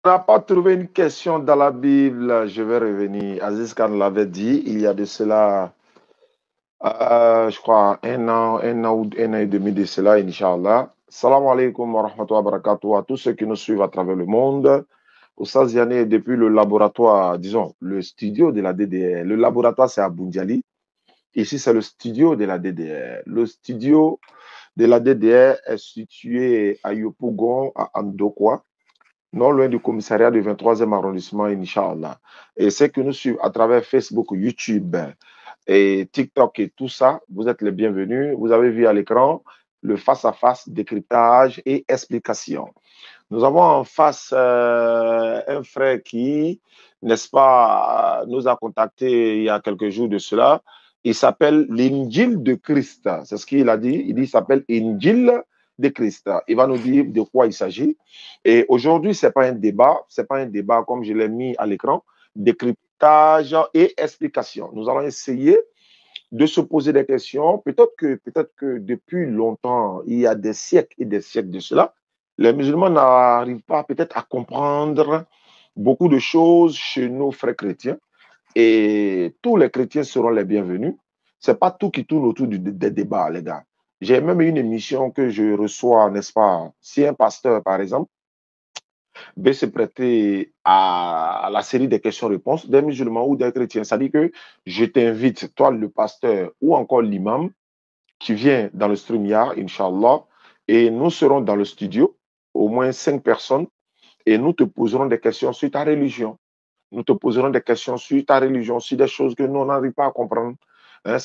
n'a pas trouvé une question dans la Bible, je vais revenir. Aziz Khan l'avait dit, il y a de cela, je crois, un an ou un an et demi de cela, Inch'Allah. Salam alaikum wa rahmatullahi wa barakatuh à tous ceux qui nous suivent à travers le monde. Oustaz Yané, depuis le laboratoire, disons, le studio de la DDR. Le laboratoire, c'est à Boundiali. Ici, c'est le studio de la DDR. Le studio de la DDR est situé à Yopougon, à Andokwa, non loin du commissariat du 23e arrondissement, Inch'Allah. Et ceux qui nous suivent à travers Facebook, YouTube et TikTok et tout ça, vous êtes les bienvenus. Vous avez vu à l'écran le face-à-face, décryptage et explication. Nous avons en face un frère qui, n'est-ce pas, nous a contacté il y a quelques jours de cela. Il s'appelle l'Injil de Christ. C'est ce qu'il a dit. Il dit il s'appelle Injil de Christ. Il va nous dire de quoi il s'agit. Et aujourd'hui, ce n'est pas un débat. Ce n'est pas un débat comme je l'ai mis à l'écran. Décryptage et explication. Nous allons essayer de se poser des questions. Peut-être que depuis longtemps, il y a des siècles et des siècles de cela, les musulmans n'arrivent pas peut-être à comprendre beaucoup de choses chez nos frères chrétiens. Et tous les chrétiens seront les bienvenus. Ce n'est pas tout qui tourne autour des débats, les gars. J'ai même une émission que je reçois, n'est-ce pas? Si un pasteur, par exemple, veut se prêter à la série des questions-réponses des musulmans ou des chrétiens, ça dit que je t'invite, toi, le pasteur ou encore l'imam, qui vient dans le StreamYard, Inch'Allah, et nous serons dans le studio, au moins 5 personnes, et nous te poserons des questions sur ta religion. Nous te poserons des questions sur ta religion, sur des choses que nous n'arrivons pas à comprendre. Hein,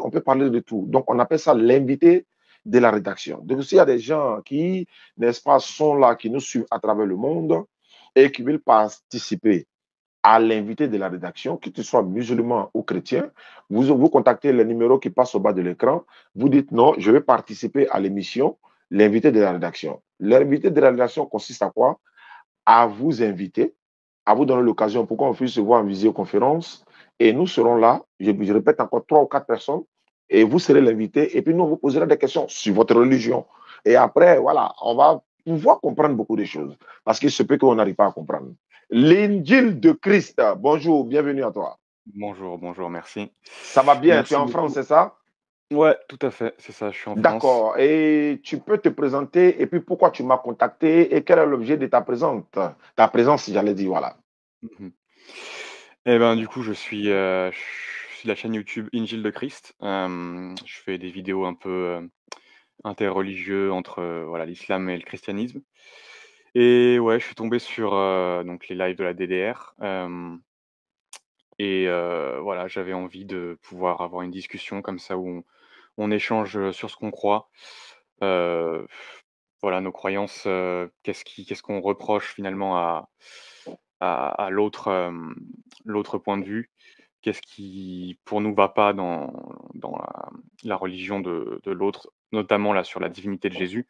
on peut parler de tout. Donc, on appelle ça l'invité de la rédaction. Donc, s'il y a des gens qui, n'est-ce pas, sont là, qui nous suivent à travers le monde et qui veulent participer à l'invité de la rédaction, que tu sois musulman ou chrétien, vous contactez le numéro qui passe au bas de l'écran, vous dites non, je vais participer à l'émission, l'invité de la rédaction. L'invité de la rédaction consiste à quoi? À vous inviter, à vous donner l'occasion pour qu'on puisse se voir en visioconférence et nous serons là, je répète encore 3 ou 4 personnes et vous serez l'invité et puis nous on vous posera des questions sur votre religion. Et après, voilà, on va pouvoir comprendre beaucoup de choses parce qu'il se peut qu'on n'arrive pas à comprendre. L'Injil de Christ. Bonjour, bienvenue à toi. Bonjour, bonjour, merci. Ça va bien, tu es Merci en France, beaucoup. c'est ça? Ouais, tout à fait, c'est ça, je suis en France. D'accord. Et tu peux te présenter et puis pourquoi tu m'as contacté et quel est l'objet de ta présence? Ta présence, j'allais dire, voilà. Mhm. Eh ben, du coup, je suis de la chaîne YouTube Injil de Christ. Je fais des vidéos un peu interreligieux entre voilà, l'islam et le christianisme. Et ouais, je suis tombé sur donc les lives de la DDR. Et voilà, j'avais envie de pouvoir avoir une discussion comme ça où on échange sur ce qu'on croit. Heu, voilà, nos croyances, qu'est-ce qu'on reproche finalement à l'autre, l'autre point de vue? Qu'est-ce qui, pour nous, va pas dans la religion de l'autre, notamment là sur la divinité de Jésus?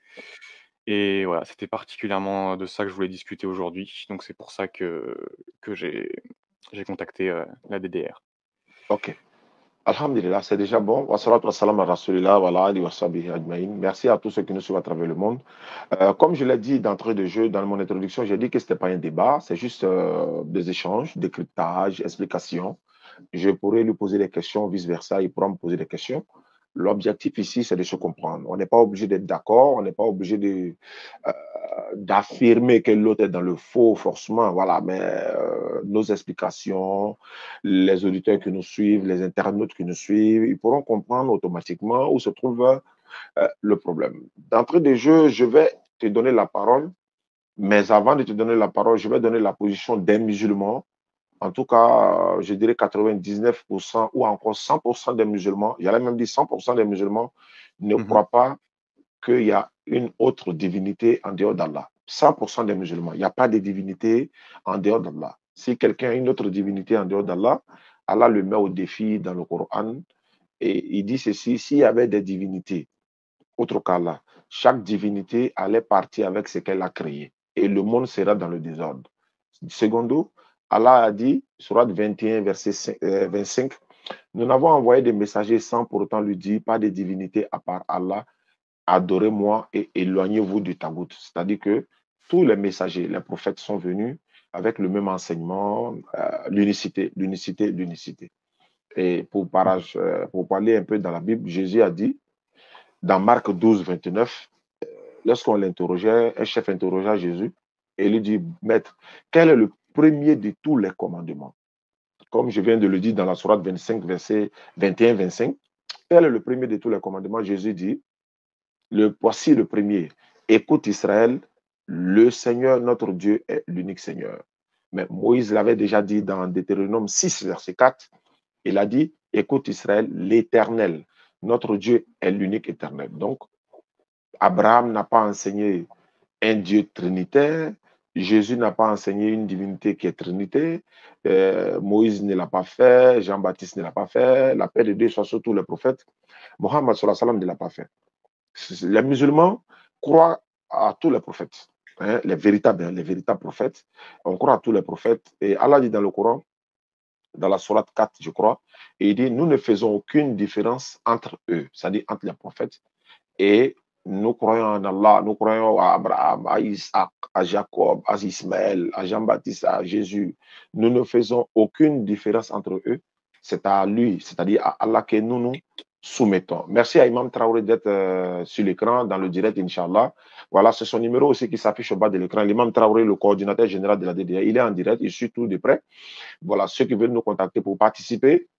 Et voilà, c'était particulièrement de ça que je voulais discuter aujourd'hui. Donc c'est pour ça que j'ai contacté, la DDR. OK. Alhamdulillah, c'est déjà bon. Wa salatu wa salam ala rasulillah wa ala alihi wa sahbihi ajma'in. Merci à tous ceux qui nous suivent à travers le monde. Comme je l'ai dit d'entrée de jeu dans mon introduction, j'ai dit que ce n'était pas un débat, c'est juste des échanges, décryptage, explications. Je pourrais lui poser des questions, vice-versa, il pourra me poser des questions. L'objectif ici, c'est de se comprendre. On n'est pas obligé d'être d'accord, on n'est pas obligé euh, d'affirmer que l'autre est dans le faux, forcément. Voilà, mais nos explications, les auditeurs qui nous suivent, les internautes qui nous suivent, ils pourront comprendre automatiquement où se trouve le problème. D'entrée de jeu, je vais te donner la parole, mais avant de te donner la parole, je vais donner la position des musulmans. En tout cas, je dirais 99% ou encore 100% des musulmans, il y a même dit 100% des musulmans ne Mmh. croient pas qu'il y a une autre divinité en dehors d'Allah. 100% des musulmans, il n'y a pas de divinité en dehors d'Allah. Si quelqu'un a une autre divinité en dehors d'Allah, Allah le met au défi dans le Coran et il dit ceci, s'il y avait des divinités autres qu'Allah, chaque divinité allait partir avec ce qu'elle a créé et le monde sera dans le désordre. Secondo, Allah a dit, surat 21, verset 25, nous n'avons envoyé des messagers sans pour autant lui dire pas de divinité à part Allah, adorez-moi et éloignez-vous du tagout. C'est-à-dire que tous les messagers, les prophètes sont venus avec le même enseignement, l'unicité, l'unicité, l'unicité. Et pour parler un peu dans la Bible, Jésus a dit, dans Marc 12, 29, lorsqu'on l'interrogeait, un chef interrogea Jésus et lui dit, Maître, quel est le premier de tous les commandements? Comme je viens de le dire dans la sourate 25, verset 21-25, quel est le premier de tous les commandements? Jésus dit, voici le premier. Écoute Israël, le Seigneur, notre Dieu, est l'unique Seigneur. Mais Moïse l'avait déjà dit dans Deutéronome 6, verset 4. Il a dit, écoute Israël, l'Éternel, notre Dieu est l'unique éternel. Donc, Abraham n'a pas enseigné un Dieu trinitaire. Jésus n'a pas enseigné une divinité qui est trinité. Moïse ne l'a pas fait. Jean-Baptiste ne l'a pas fait. La paix de Dieu soit sur tous les prophètes. Mohammed sallallahu alayhi wa sallam ne l'a pas fait. Les musulmans croient à tous les prophètes, hein, les véritables prophètes. On croit à tous les prophètes. Et Allah dit dans le Coran, dans la sourate 4, je crois, et il dit, nous ne faisons aucune différence entre eux, c'est-à-dire entre les prophètes, et nous croyons en Allah, nous croyons à Abraham, à Isaac, à Jacob, à Ismaël, à Jean-Baptiste, à Jésus. Nous ne faisons aucune différence entre eux. C'est à lui, c'est-à-dire à Allah que nous nous soumettons. Merci à Imam Traoré d'être sur l'écran dans le direct, Inch'Allah. Voilà, c'est son numéro aussi qui s'affiche au bas de l'écran. L'Imam Traoré, le coordinateur général de la DDA, il est en direct, il suit tout de près. Voilà, ceux qui veulent nous contacter pour participer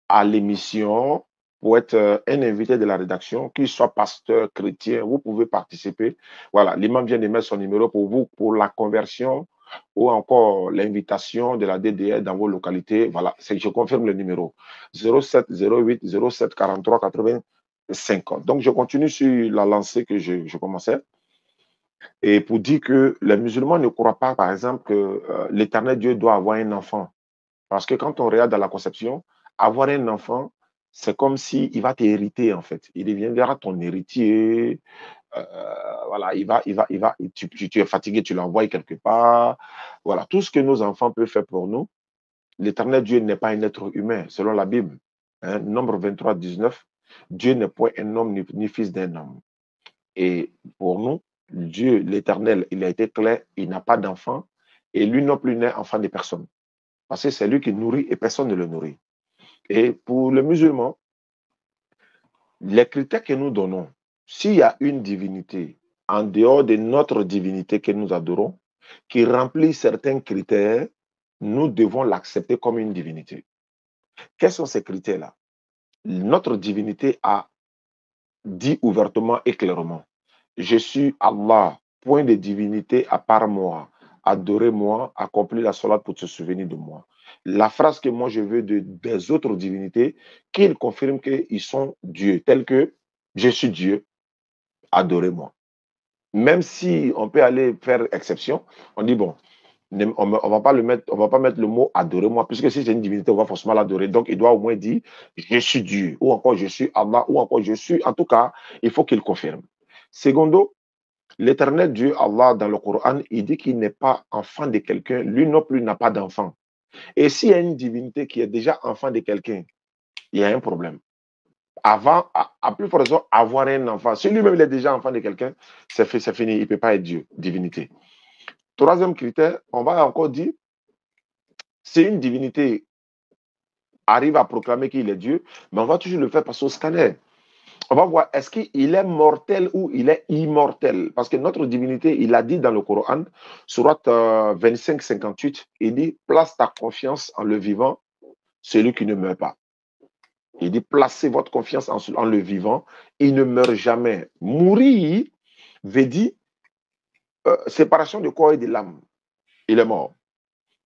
à l'émission, pour être un invité de la rédaction, qu'il soit pasteur, chrétien, vous pouvez participer. Voilà, l'imam vient de mettre son numéro pour vous, pour la conversion ou encore l'invitation de la DDR dans vos localités. Voilà, je confirme le numéro 07 08 07 43 80 50. Donc, je continue sur la lancée que je commençais. Et pour dire que les musulmans ne croient pas, par exemple, que l'éternel Dieu doit avoir un enfant. Parce que quand on regarde dans la conception, avoir un enfant, c'est comme s'il va t'hériter, en fait. Il deviendra ton héritier. Voilà, tu es fatigué, tu l'envoies quelque part. Voilà, tout ce que nos enfants peuvent faire pour nous, l'éternel Dieu n'est pas un être humain, selon la Bible. Hein, Nombre 23, 19, Dieu n'est point un homme ni fils d'un homme. Et pour nous, Dieu, l'éternel, il a été clair, il n'a pas d'enfant, et lui non plus n'est enfant de personne. Parce que c'est lui qui nourrit et personne ne le nourrit. Et pour le musulman, les critères que nous donnons, s'il y a une divinité en dehors de notre divinité que nous adorons, qui remplit certains critères, nous devons l'accepter comme une divinité. Quels sont ces critères-là? Notre divinité a dit ouvertement et clairement, je suis Allah, point de divinité à part moi. Adorez-moi, accomplis la salat pour te souvenir de moi. La phrase que moi je veux des autres divinités, qu'ils confirment qu'ils sont Dieu, tel que je suis Dieu, adorez-moi. Même si on peut aller faire exception, on dit bon, on va pas mettre le mot adorez-moi, puisque si c'est une divinité, on va forcément l'adorer. Donc il doit au moins dire je suis Dieu, ou encore je suis Allah, ou encore je suis. En tout cas, il faut qu'il confirme. Secondo, l'éternel Dieu, Allah, dans le Coran, il dit qu'il n'est pas enfant de quelqu'un, lui non plus n'a pas d'enfant. Et s'il y a une divinité qui est déjà enfant de quelqu'un, il y a un problème. Avant, à plus forte raison, avoir un enfant. Si lui-même il est déjà enfant de quelqu'un, c'est fini, il ne peut pas être Dieu, divinité. Troisième critère, on va encore dire, si une divinité arrive à proclamer qu'il est Dieu, mais on va toujours le faire passer au scanner. On va voir, est-ce qu'il est mortel ou il est immortel? Parce que notre divinité, il a dit dans le Coran, sourate 25, 58, il dit, place ta confiance en le vivant, celui qui ne meurt pas. Il dit, placez votre confiance en le vivant, il ne meurt jamais. Mourir veut dire séparation du corps et de l'âme. Il est mort.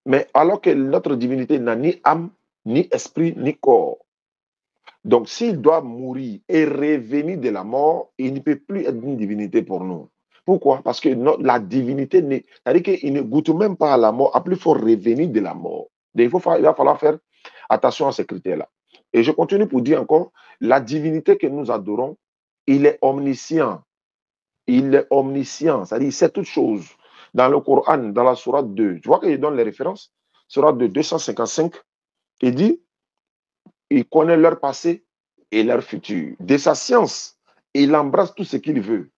Mais alors que notre divinité n'a ni âme, ni esprit, ni corps. Donc, s'il doit mourir et revenir de la mort, il ne peut plus être une divinité pour nous. Pourquoi? Parce que la divinité, c'est-à-dire qu'il ne goûte même pas à la mort, à plus fort revenir de la mort. Donc, il va falloir faire attention à ces critères-là. Et je continue pour dire encore, la divinité que nous adorons, il est omniscient. Il est omniscient, c'est-à-dire il sait toutes choses. Dans le Coran, dans la sourate 2, tu vois qu'il donne les références, sourate 2, 255, il dit, il connaît leur passé et leur futur. De sa science, il embrasse tout ce qu'il veut.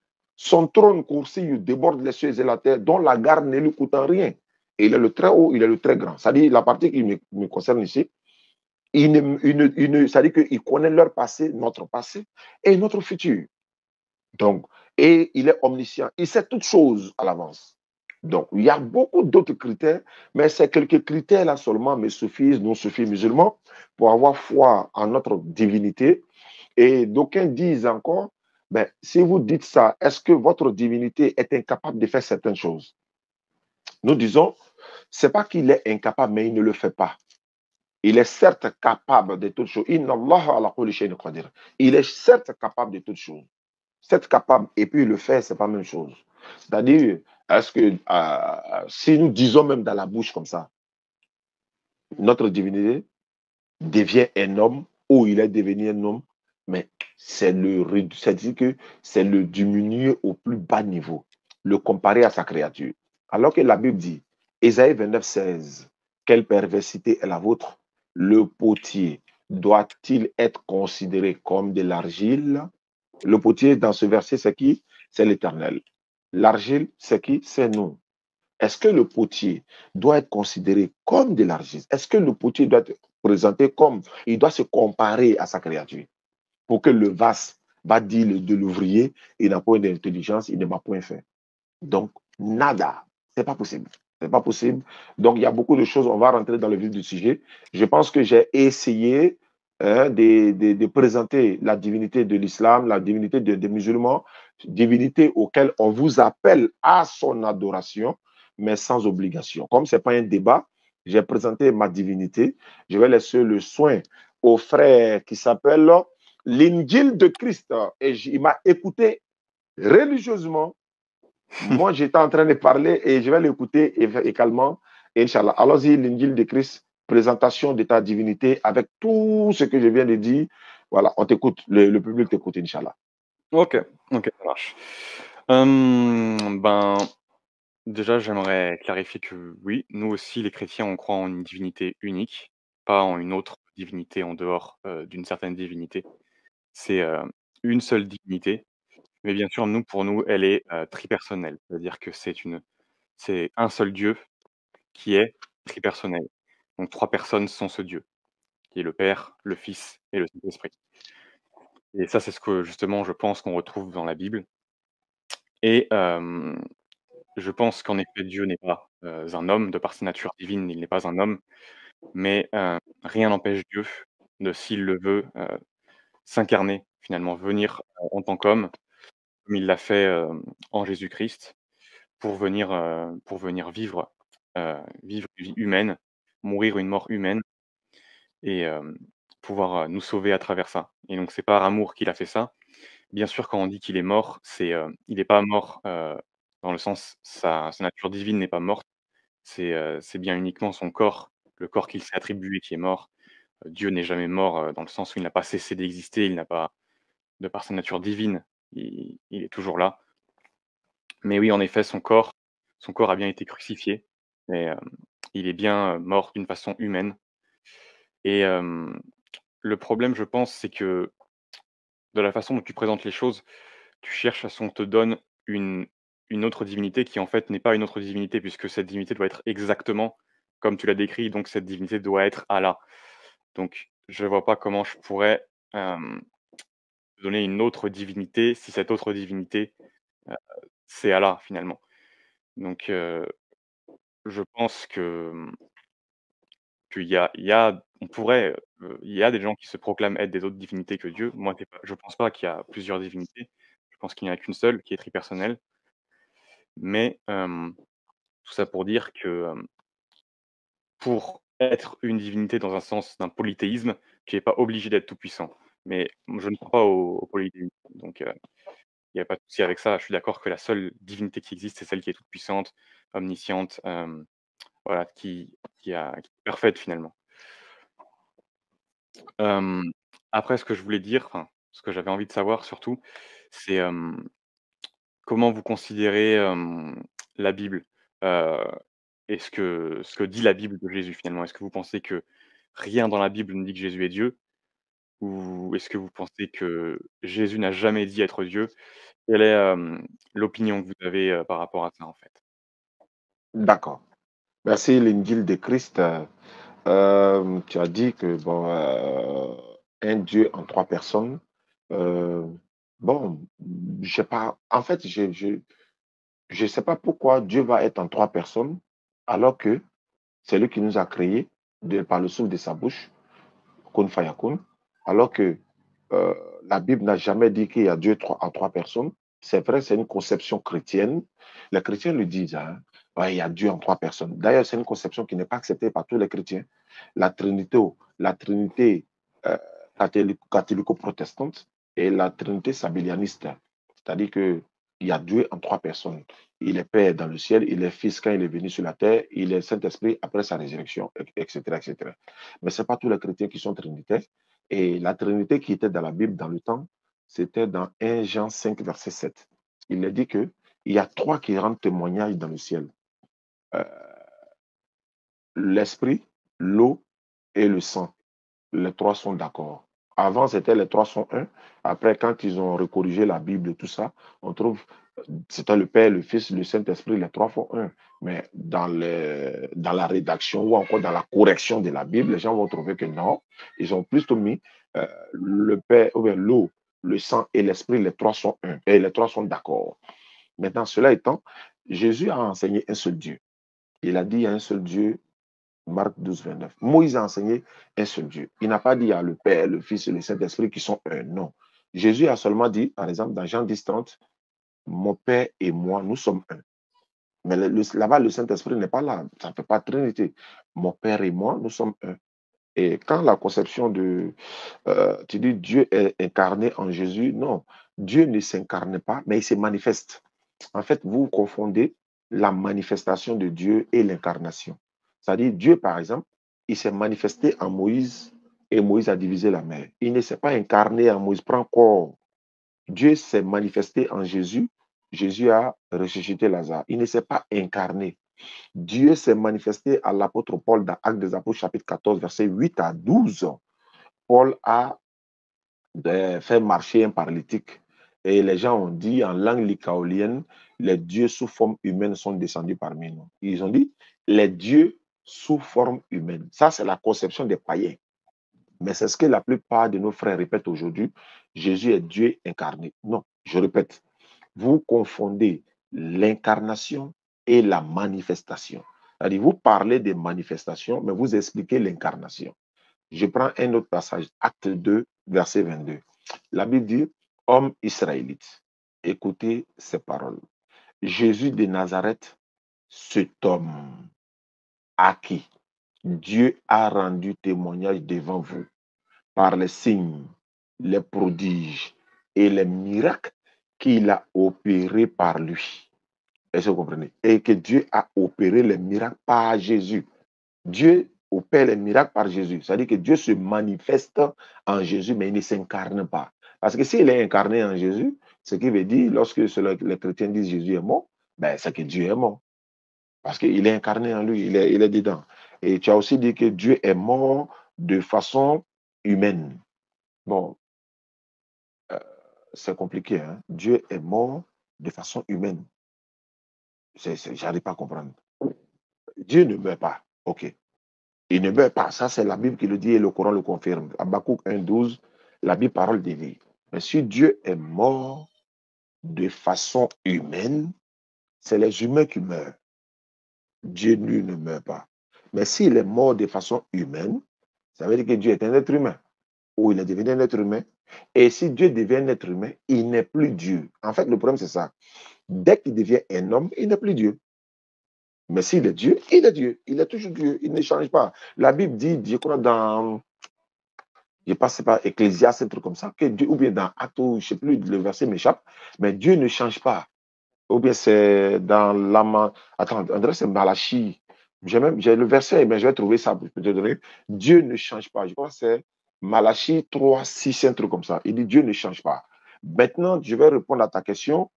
Son trône coursive déborde les cieux et la terre, dont la garde ne lui coûte rien. Et il est le très haut, il est le très grand. C'est-à-dire, la partie qui me concerne ici, c'est-à-dire qu'il connaît leur passé, notre passé et notre futur. Donc, et il est omniscient. Il sait toutes choses à l'avance. Donc, il y a beaucoup d'autres critères, mais ces quelques critères-là seulement me suffisent, nous suffisent musulmans, pour avoir foi en notre divinité. Et d'aucuns disent encore, ben, si vous dites ça, est-ce que votre divinité est incapable de faire certaines choses? Nous disons, c'est pas qu'il est incapable, mais il ne le fait pas. Il est certes capable de toutes choses. Inna Allah ala kulli shay'in qadir. Il est certes capable de toutes choses. Certes capable et puis le faire, c'est pas la même chose. C'est-à-dire, est-ce que si nous disons même dans la bouche comme ça, notre divinité devient un homme ou il est devenu un homme, mais c'est-à-dire que c'est le diminuer au plus bas niveau, le comparer à sa créature. Alors que la Bible dit, Ésaïe 29, 16, quelle perversité est la vôtre? Le potier doit-il être considéré comme de l'argile? Le potier, dans ce verset, c'est qui? C'est l'Éternel. L'argile, c'est qui? C'est nous. Est-ce que le potier doit être considéré comme de l'argile? Est-ce que le potier doit être présenté comme, il doit se comparer à sa créature? Pour que le vase va dire de l'ouvrier, il n'a pas d'intelligence, il ne m'a point fait. Donc, nada. C'est pas possible. C'est pas possible. Donc, il y a beaucoup de choses. On va rentrer dans le vif du sujet. Je pense que j'ai essayé de présenter la divinité de l'islam, la divinité des musulmans, divinité auquel on vous appelle à son adoration, mais sans obligation. Comme ce n'est pas un débat, j'ai présenté ma divinité. Je vais laisser le soin au frère qui s'appelle l'Injil de Christ. Et il m'a écouté religieusement. Moi, j'étais en train de parler et je vais l'écouter également. Inch'Allah. Allons-y, l'Injil de Christ, présentation de ta divinité avec tout ce que je viens de dire. Voilà, on t'écoute, le public t'écoute, Inch'Allah. OK, OK, ça marche. Ben, déjà, j'aimerais clarifier que oui, nous aussi les chrétiens, on croit en une divinité unique, pas en une autre divinité en dehors, d'une certaine divinité. C'est, une seule divinité, mais bien sûr, nous, pour nous, elle est, tripersonnelle. C'est-à-dire que c'est un seul Dieu qui est tripersonnel. Donc 3 personnes sont ce Dieu, qui est le Père, le Fils et le Saint-Esprit. Et ça, c'est ce que justement je pense qu'on retrouve dans la Bible et je pense qu'en effet Dieu n'est pas, un homme, de par sa nature divine, il n'est pas un homme, mais rien n'empêche Dieu de, s'il le veut, s'incarner, finalement, venir, en tant qu'homme, comme il l'a fait, en Jésus-Christ, pour venir vivre une vie humaine, mourir une mort humaine et pouvoir, nous sauver à travers ça. Et donc c'est par amour qu'il a fait ça. Bien sûr, quand on dit qu'il est mort, il n'est pas mort, dans le sens sa nature divine n'est pas morte, c'est bien uniquement son corps, le corps qu'il s'est attribué qui est mort. Dieu n'est jamais mort, dans le sens où il n'a pas cessé d'exister, il n'a pas de par sa nature divine, il est toujours là. Mais oui, en effet, son corps a bien été crucifié et il est bien, mort d'une façon humaine et le problème, je pense, c'est que de la façon dont tu présentes les choses, tu cherches à ce qu'on te donne une une autre divinité qui, en fait, n'est pas une autre divinité puisque cette divinité doit être exactement comme tu l'as décrit, donc cette divinité doit être Allah. Donc je vois pas comment je pourrais, hem, donner une autre divinité si cette autre divinité, heu, c'est Allah, finalement. Donc je pense que, qu'il y a on pourrait, il y a des gens qui se proclament être des autres divinités que Dieu. Moi, c'est pas je pense pas qu'il y a plusieurs divinités. Je pense qu'il n'y en a qu'une seule qui est tripersonnelle. Mais tout ça pour dire que, pour être une divinité dans un sens d'un polythéisme, tu es pas obligé d'être tout puissant. Mais je ne crois pas au polythéisme, donc il y a pas de souci avec ça. Je suis d'accord que la seule divinité qui existe, c'est celle qui est toute puissante, omnisciente, voilà, qui est parfaite finalement. Hem, Après ce que je voulais dire, enfin, ce que j'avais envie de savoir surtout, c'est, comment vous considérez, la Bible? Heu, et ce que dit la Bible de Jésus finalement? Est-ce que vous pensez que rien dans la Bible ne dit que Jésus est Dieu? Ou est-ce que vous pensez que Jésus n'a jamais dit être Dieu quelle est, l'opinion que vous avez, par rapport à ça, en fait? D'accord. Merci, l'Injil de Christ. Tu as dit que, bon, un Dieu en trois personnes. euh, bon, je sais pas. En fait, je sais pas pourquoi Dieu va être en trois personnes, alors que c'est lui qui nous a créés par le souffle de sa bouche, Kun Fayakun, alors que euh, la Bible n'a jamais dit qu'il y a Dieu en trois personnes. C'est vrai, c'est une conception chrétienne. Les chrétiens le disent, hein. Ouais, il y a Dieu en trois personnes. D'ailleurs, c'est une conception qui n'est pas acceptée par tous les chrétiens. La Trinité euh, catholico-protestante et la Trinité sabellianiste. C'est-à-dire que il y a Dieu en trois personnes. Il est Père dans le ciel, il est Fils quand il est venu sur la terre, il est Saint-Esprit après sa résurrection, etc., etc. Mais ce n'est pas tous les chrétiens qui sont trinitaires. Et la Trinité qui était dans la Bible dans le temps, c'était dans 1 Jean 5, verset 7. Il est dit qu'il y a trois qui rendent témoignage dans le ciel. Euh, L'esprit, l'eau et le sang. Les trois sont d'accord. Avant, c'était les trois sont un. Après, quand ils ont recorrigé la Bible et tout ça, on trouve c'était le Père, le Fils, le Saint-Esprit, les trois font un. Mais dans la rédaction ou encore dans la correction de la Bible, les gens vont trouver que non. Ils ont plutôt mis le Père, ou bien l'eau, le sang et l'Esprit, les trois sont un. Et les trois sont d'accord. Maintenant, cela étant, Jésus a enseigné un seul Dieu. Il a dit il y a un seul Dieu. Marc 12, 29. Moïse a enseigné un seul Dieu. Il n'a pas dit il y a le Père, le Fils et le Saint-Esprit qui sont un. Non. Jésus a seulement dit, par exemple, dans Jean 10, 30, mon Père et moi, nous sommes un. Mais là-bas, le Saint-Esprit n'est pas là. Ça ne fait pas Trinité. Mon Père et moi, nous sommes un. Et quand la conception de, tu dis Dieu est incarné en Jésus, non. Dieu ne s'incarne pas, mais il se manifeste. En fait, vous confondez la manifestation de Dieu et l'incarnation. C'est-à-dire, Dieu, par exemple, il s'est manifesté en Moïse et Moïse a divisé la mer. Il ne s'est pas incarné en Moïse, prend corps. Dieu s'est manifesté en Jésus. Jésus a ressuscité Lazare. Il ne s'est pas incarné. Dieu s'est manifesté à l'apôtre Paul dans Actes des Apôtres, chapitre 14, versets 8 à 12. Paul a fait marcher un paralytique. Et les gens ont dit en langue lycaolienne, les dieux sous forme humaine sont descendus parmi nous. Ils ont dit, les dieux sous forme humaine. Ça, c'est la conception des païens. Mais c'est ce que la plupart de nos frères répètent aujourd'hui. Jésus est Dieu incarné. Non, je répète, vous confondez l'incarnation et la manifestation. C'est-à-dire, vous parlez des manifestations, mais vous expliquez l'incarnation. Je prends un autre passage, Acte 2, verset 22. La Bible dit, homme israélite, écoutez ces paroles. Jésus de Nazareth, cet homme à qui Dieu a rendu témoignage devant vous par les signes, les prodiges et les miracles qu'il a opérés par lui. Est-ce que vous comprenez? Et que Dieu a opéré les miracles par Jésus. Dieu opère les miracles par Jésus. C'est-à-dire que Dieu se manifeste en Jésus, mais il ne s'incarne pas. Parce que s'il est incarné en Jésus, ce qui veut dire, lorsque les chrétiens disent Jésus est mort, ben, c'est que Dieu est mort. Parce qu'il est incarné en lui, il est dedans. Et tu as aussi dit que Dieu est mort de façon humaine. Bon, euh, c'est compliqué, hein? Dieu est mort de façon humaine. J'arrive pas à comprendre. Dieu ne meurt pas. OK. Il ne meurt pas. Ça, c'est la Bible qui le dit et le Coran le confirme. Habakkuk 1,12, la Bible parole de vie. Mais si Dieu est mort de façon humaine, c'est les humains qui meurent. Dieu, lui, ne meurt pas. Mais s'il est mort de façon humaine, ça veut dire que Dieu est un être humain. Ou il est devenu un être humain. Et si Dieu devient un être humain, il n'est plus Dieu. En fait, le problème, c'est ça. Dès qu'il devient un homme, il n'est plus Dieu. Mais s'il est Dieu, il est Dieu. Il est toujours Dieu. Il ne change pas. La Bible dit, je crois, dans je passe par Ecclésiaste, un truc comme ça, que Dieu, ou bien dans Acte, je ne sais plus, le verset m'échappe, mais Dieu ne change pas. Ou bien c'est dans l'âme. Attends, André, c'est Malachi. J'ai le verset, mais je vais trouver ça pour te donner. Dieu ne change pas. Je crois que c'est Malachi 3, 6, un truc comme ça. Il dit Dieu ne change pas. Maintenant, je vais répondre à ta question.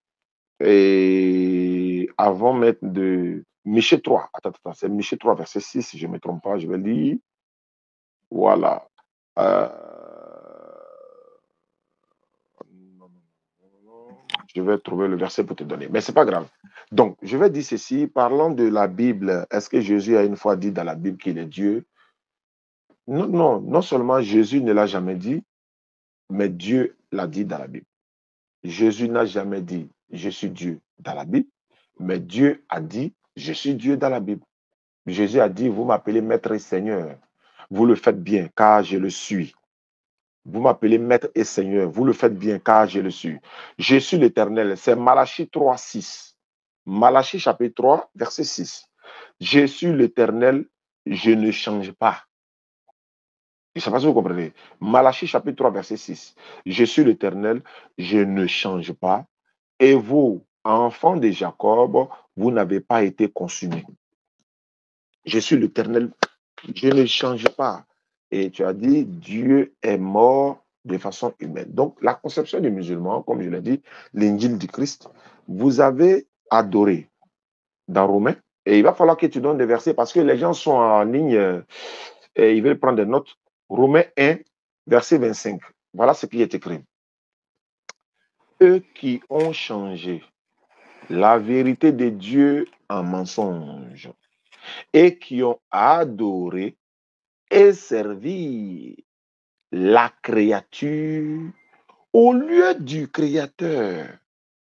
Et avant même de Michée 3, attends, c'est Michée 3, verset 6, si je ne me trompe pas, je vais lire. Voilà. Euh, Je vais trouver le verset pour te donner, mais c'est pas grave. Donc, je vais dire ceci, parlant de la Bible, est-ce que Jésus a une fois dit dans la Bible qu'il est Dieu? Non, non, non seulement Jésus ne l'a jamais dit, mais Dieu l'a dit dans la Bible. Jésus n'a jamais dit je suis Dieu dans la Bible, mais Dieu a dit je suis Dieu dans la Bible. Jésus a dit vous m'appelez maître et Seigneur. Vous le faites bien car je le suis. Vous m'appelez maître et Seigneur. Vous le faites bien car je le suis. Je suis l'Éternel. C'est Malachie 3, 6. Malachie chapitre 3, verset 6. Je suis l'Éternel, je ne change pas. Je ne sais pas si vous comprenez. Malachie chapitre 3, verset 6. Je suis l'Éternel, je ne change pas. Et vous, enfants de Jacob, vous n'avez pas été consumés. Je suis l'Éternel, je ne change pas. Et tu as dit, Dieu est mort de façon humaine. Donc, la conception des musulmans, comme je l'ai dit, l'Injil du Christ, vous avez adoré dans Romains. Et il va falloir que tu donnes des versets parce que les gens sont en ligne et ils veulent prendre des notes. Romains 1, verset 25. Voilà ce qui est écrit. Eux qui ont changé la vérité de Dieu en mensonge et qui ont adoré et servi la créature au lieu du Créateur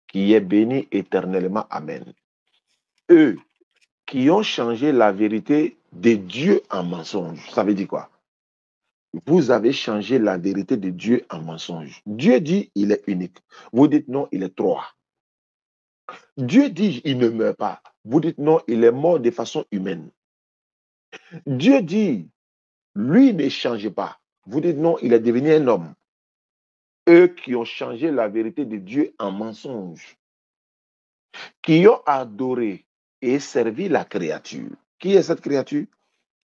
qui est béni éternellement. Amen. Eux qui ont changé la vérité de Dieu en mensonge. Ça veut dire quoi? Vous avez changé la vérité de Dieu en mensonge. Dieu dit il est unique. Vous dites non, il est trois. Dieu dit il ne meurt pas. Vous dites non, il est mort de façon humaine. Dieu dit lui ne change pas. Vous dites non, il est devenu un homme. Eux qui ont changé la vérité de Dieu en mensonge, qui ont adoré et servi la créature. Qui est cette créature?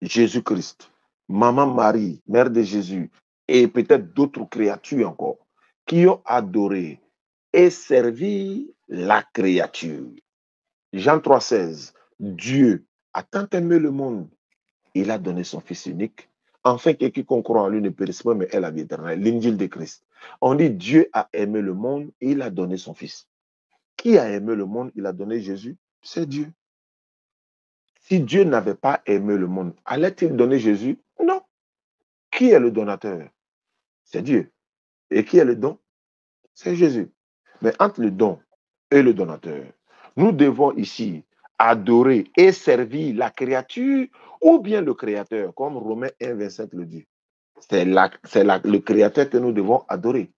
Jésus-Christ, Maman Marie, mère de Jésus, et peut-être d'autres créatures encore, qui ont adoré et servi la créature. Jean 3,16, Dieu a tant aimé le monde, il a donné son Fils unique, afin que quiconque croit en lui ne périsse pas, mais ait la vie éternelle. L'Injil de Christ. On dit Dieu a aimé le monde et il a donné son Fils. Qui a aimé le monde? Il a donné Jésus. C'est Dieu. Si Dieu n'avait pas aimé le monde, allait-il donner Jésus? Non. Qui est le donateur? C'est Dieu. Et qui est le don? C'est Jésus. Mais entre le don et le donateur, nous devons ici adorer et servir la créature ou bien le créateur, comme Romains 1, 27 le dit. C'est le créateur que nous devons adorer.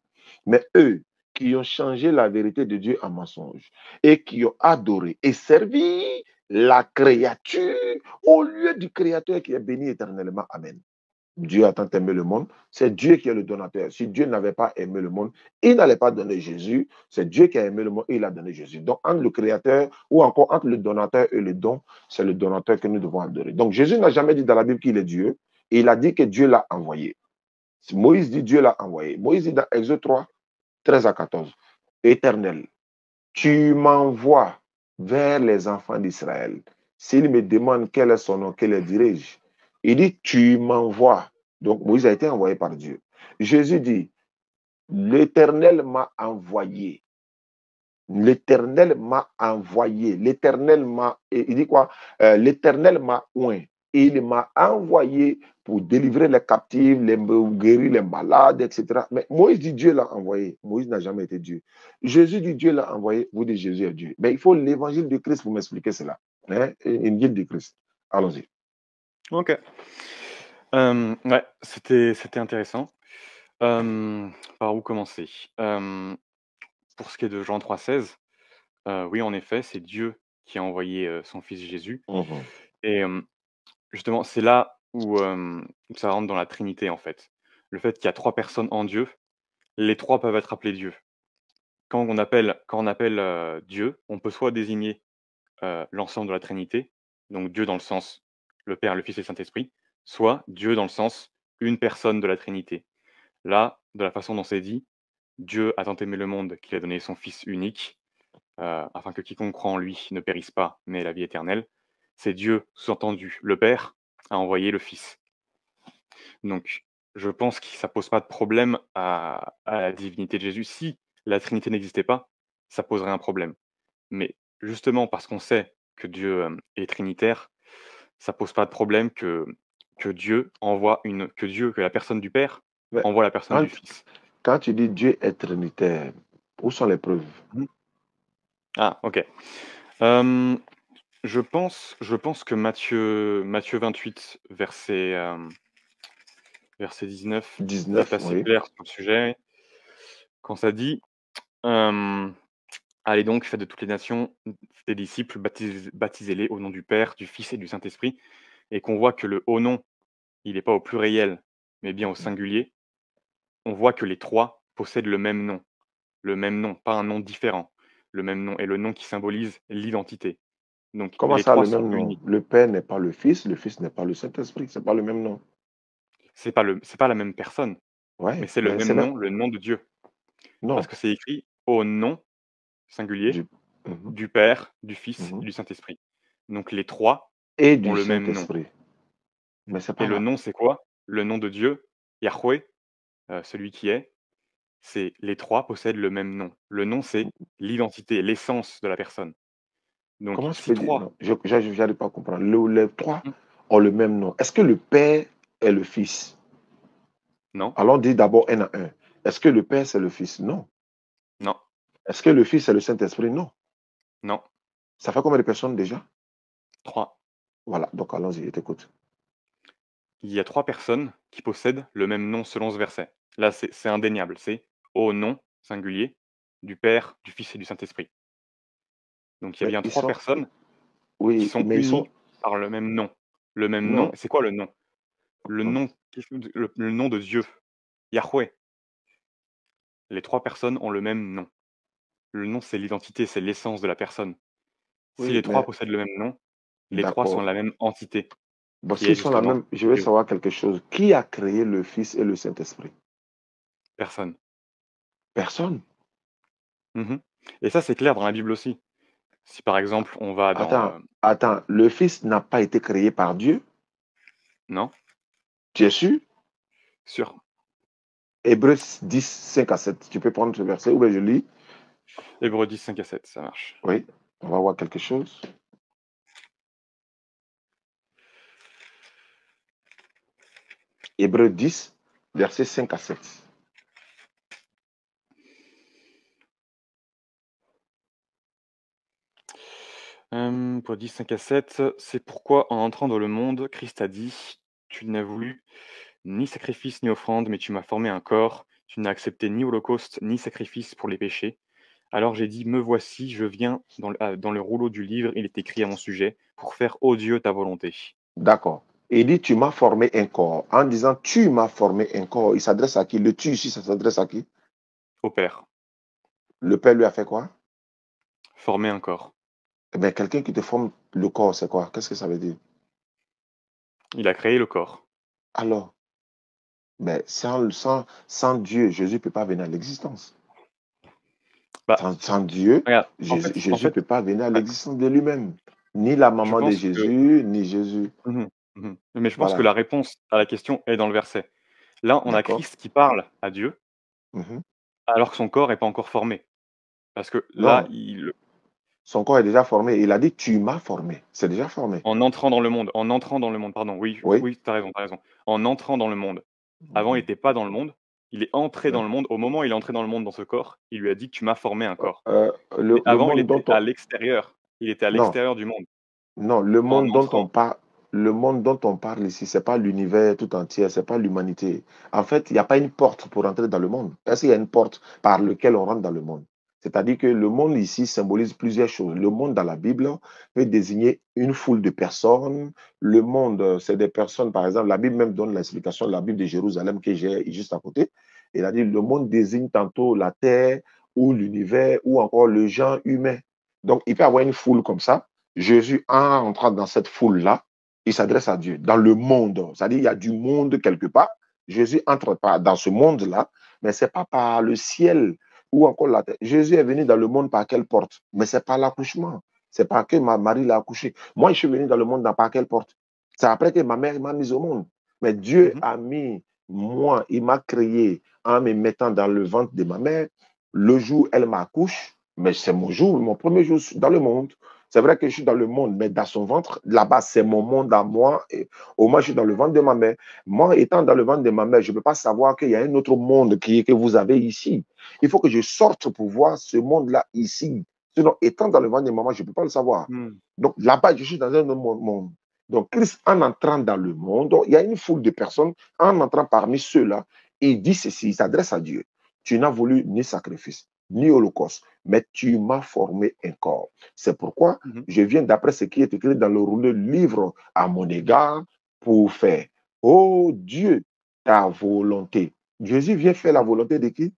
Mais eux qui ont changé la vérité de Dieu en mensonge et qui ont adoré et servi la créature au lieu du créateur qui est béni éternellement. Amen. Dieu a tant aimé le monde, c'est Dieu qui est le donateur. Si Dieu n'avait pas aimé le monde, il n'allait pas donner Jésus. C'est Dieu qui a aimé le monde et il a donné Jésus. Donc, entre le créateur ou encore entre le donateur et le don, c'est le donateur que nous devons adorer. Donc, Jésus n'a jamais dit dans la Bible qu'il est Dieu. Il a dit que Dieu l'a envoyé. Moïse dit Dieu l'a envoyé. Moïse dit dans Exode 3, 13 à 14, Éternel, tu m'envoies vers les enfants d'Israël. S'ils me demandent quel est son nom, quel est dirai-je? Il dit, tu m'envoies. Donc Moïse a été envoyé par Dieu. Jésus dit, l'Éternel m'a envoyé. L'Éternel m'a envoyé. L'Éternel m'a, il dit quoi? L'Éternel m'a oint. Il m'a envoyé pour délivrer les captifs, guérir les malades, etc. Mais Moïse dit Dieu l'a envoyé. Moïse n'a jamais été Dieu. Jésus dit Dieu l'a envoyé. Vous dites Jésus est Dieu. Mais il faut l'évangile de Christ pour m'expliquer cela. Hein? L'évangile de Christ. Allons-y. Ok. Ouais, c'était intéressant. Par où commencer? Pour ce qui est de Jean 3,16, oui, en effet, c'est Dieu qui a envoyé son fils Jésus. Mhm. Et justement, c'est là où ça rentre dans la Trinité, en fait. Le fait qu'il y a 3 personnes en Dieu, les 3 peuvent être appelés Dieu. Quand on appelle Dieu, on peut soit désigner l'ensemble de la Trinité, donc Dieu dans le sens le Père, le Fils et le Saint-Esprit, soit Dieu dans le sens une personne de la Trinité. Là, de la façon dont c'est dit, Dieu a tant aimé le monde qu'il a donné son Fils unique, afin que quiconque croit en lui ne périsse pas, mais ait la vie éternelle. C'est Dieu, sous-entendu, le Père, a envoyé le Fils. Donc, je pense que ça pose pas de problème à la divinité de Jésus. Si la Trinité n'existait pas, ça poserait un problème. Mais justement parce qu'on sait que Dieu, est trinitaire, ça pose pas de problème que la personne du Père Mais envoie la personne quand, du Fils. quand tu dis Dieu est trinitaire, où sont les preuves? Mmh. Ah, OK. Hem, je pense que Matthieu 28 verset 19 est 19, assez oui. clair sur le sujet quand ça dit, hem: «Allez donc, faites de toutes les nations des disciples, baptisez-les au nom du Père, du Fils et du Saint-Esprit», et qu'on voit que le «au nom», il est pas au pluriel, mais bien au Mhm. singulier. On voit que les 3 possèdent le même nom, pas un nom différent, le même nom et le nom qui symbolise l'identité. Donc Comment les ça, 3 le sont même nom? unis. Le Père n'est pas le Fils n'est pas le Saint-Esprit, c'est pas le même nom. C'est pas la même personne, mais Ouais, c'est mais c'est même. le nom de Dieu. Parce Non. que c'est écrit au nom, singulier, Du, mhm, du Père, du Fils et mhm. du Saint-Esprit. Donc les 3 Et ont du le même nom. Saint-Esprit. Mais c'est Et pas le là. nom, c'est quoi? Le nom de Dieu, Yahweh, celui qui est, c'est les 3 possèdent le même nom. Le nom, c'est l'identité, l'essence de la personne. Donc Comment tu si peux dire? 3, Non, je n'arrive pas à comprendre. Les trois mmh, ont le même nom. Est-ce que le Père est le Fils? non, Allons dire d'abord un à un. Est-ce que le Père, c'est le Fils? Non. non, Est-ce que le Fils, c'est le Saint-Esprit? Non. non, Ça fait combien de personnes déjà? 3. Voilà, donc allons-y, je t'écoute. Il y a 3 personnes qui possèdent le même nom selon ce verset. Là, c'est indéniable, c'est au nom, singulier, du Père, du Fils et du Saint-Esprit. Donc il y a Mais bien ils 3 sont, personnes qui oui, sont mais ils sont, unies par le même nom. Le même nom, non. c'est quoi le nom? Le Hum. nom le nom de Dieu, Yahweh. Les 3 personnes ont le même nom. Le nom, c'est l'identité, c'est l'essence de la personne. Si Oui, les 3 mais possèdent le même nom, les 3 sont d'accord. la même entité, Bon, qui est s'ils sont la justement même, je vais Dieu. savoir quelque chose. Qui a créé le Fils et le Saint-Esprit? Personne. Personne. Mmh. Et ça, c'est clair dans la Bible aussi. Si par exemple, on va dans, Attends, attends. Le Fils n'a pas été créé par Dieu. non? Tu es sûr? Sur Hébreux 10, 5 à 7. Tu peux prendre ce verset ou bien je lis. Hébreux 10, 5 à 7, ça marche. Oui, on va voir quelque chose. Hébreux 10, verset 5 à 7. Pour 10, 5 à 7, c'est pourquoi en entrant dans le monde, Christ a dit: «Tu n'as voulu ni sacrifice ni offrande, mais tu m'as formé un corps. Tu n'as accepté ni holocauste ni sacrifice pour les péchés. Alors j'ai dit: Me voici, je viens. Dans le rouleau du livre, il est écrit à mon sujet, pour faire, ô Dieu, ta volonté.» D'accord. Et il dit, tu m'as formé un corps. En disant, tu m'as formé un corps, il s'adresse à qui? Le tu ici, ça s'adresse à qui? Au Père, Le Père lui a fait quoi? former un corps. Eh bien, quelqu'un qui te forme le corps, c'est quoi? Qu'est-ce que ça veut dire? Il a créé le corps. Alors, mais sans Dieu, Jésus ne peut pas venir à l'existence. Bah, Sans Dieu, regarde, en Jésus ne fait, peut pas venir à ouais, l'existence de lui-même. Ni la je maman de pense que Jésus, ni Jésus. mmh mais je pense que Voilà. la réponse à la question est dans le verset. Là, on a D'accord. Christ qui parle à Dieu, Mhm. alors que son corps est pas encore formé. Parce que là, Non, son corps est déjà formé. Il a dit, tu m'as formé. C'est déjà formé. en entrant dans le monde, pardon, oui, Oui. oui, tu as raison, tu as raison. En entrant dans le monde. Avant, il Mhm. était pas dans le monde, il est entré dans Ouais. le monde. Au moment où il est entré dans le monde dans ce corps, il lui a dit: «Tu m'as formé un corps». Euh, Mais le avant, il monde était dont à on... l'extérieur. Il était à Non, l'extérieur du monde. non, En entrant, le monde dont on parle ici, c'est pas l'univers tout entier, c'est pas l'humanité. En fait, il n'y a pas une porte pour entrer dans le monde. Est-ce qu'il y a une porte par laquelle on rentre dans le monde? C'est-à-dire que le monde ici symbolise plusieurs choses. Le monde dans la Bible peut désigner une foule de personnes. Le monde, c'est des personnes, par exemple, la Bible même donne l'explication de la Bible de Jérusalem que j'ai juste à côté. Il a dit, le monde désigne tantôt la terre ou l'univers ou encore le genre humain. Donc, il peut y avoir une foule comme ça. Jésus, en entrant dans cette foule-là, il s'adresse à Dieu, dans le monde. C'est-à-dire, il y a du monde quelque part. Jésus entre pas dans ce monde-là, mais ce n'est pas par le ciel ou encore la terre. Jésus est venu dans le monde par quelle porte? Mais ce n'est pas l'accouchement. C'est pas que Marie l'a accouché. Moi, je suis venu dans le monde par quelle porte? C'est après que ma mère m'a mis au monde. Mais Dieu mmh a mis moi, il m'a créé en me mettant dans le ventre de ma mère. Le jour où elle m'accouche, Mais c'est mon jour, mon premier jour dans le monde. C'est vrai que je suis dans le monde, mais dans son ventre, là-bas, c'est mon monde à moi. Et au moins, je suis dans le ventre de ma mère. Moi, étant dans le ventre de ma mère, je ne peux pas savoir qu'il y a un autre monde que vous avez ici. Il faut que je sorte pour voir ce monde-là ici. Sinon, étant dans le ventre de maman, je ne peux pas le savoir. Hmm. Donc, là-bas, je suis dans un autre monde. Donc, Christ, en entrant dans le monde, donc, il y a une foule de personnes, en entrant parmi ceux-là, il dit ceci, il s'adresse à Dieu. Tu n'as voulu ni sacrifice, ni holocauste, mais tu m'as formé un corps. C'est pourquoi Mhm. je viens d'après ce qui est écrit dans le livre à mon égard pour faire, oh Dieu, ta volonté. Jésus vient faire la volonté de qui?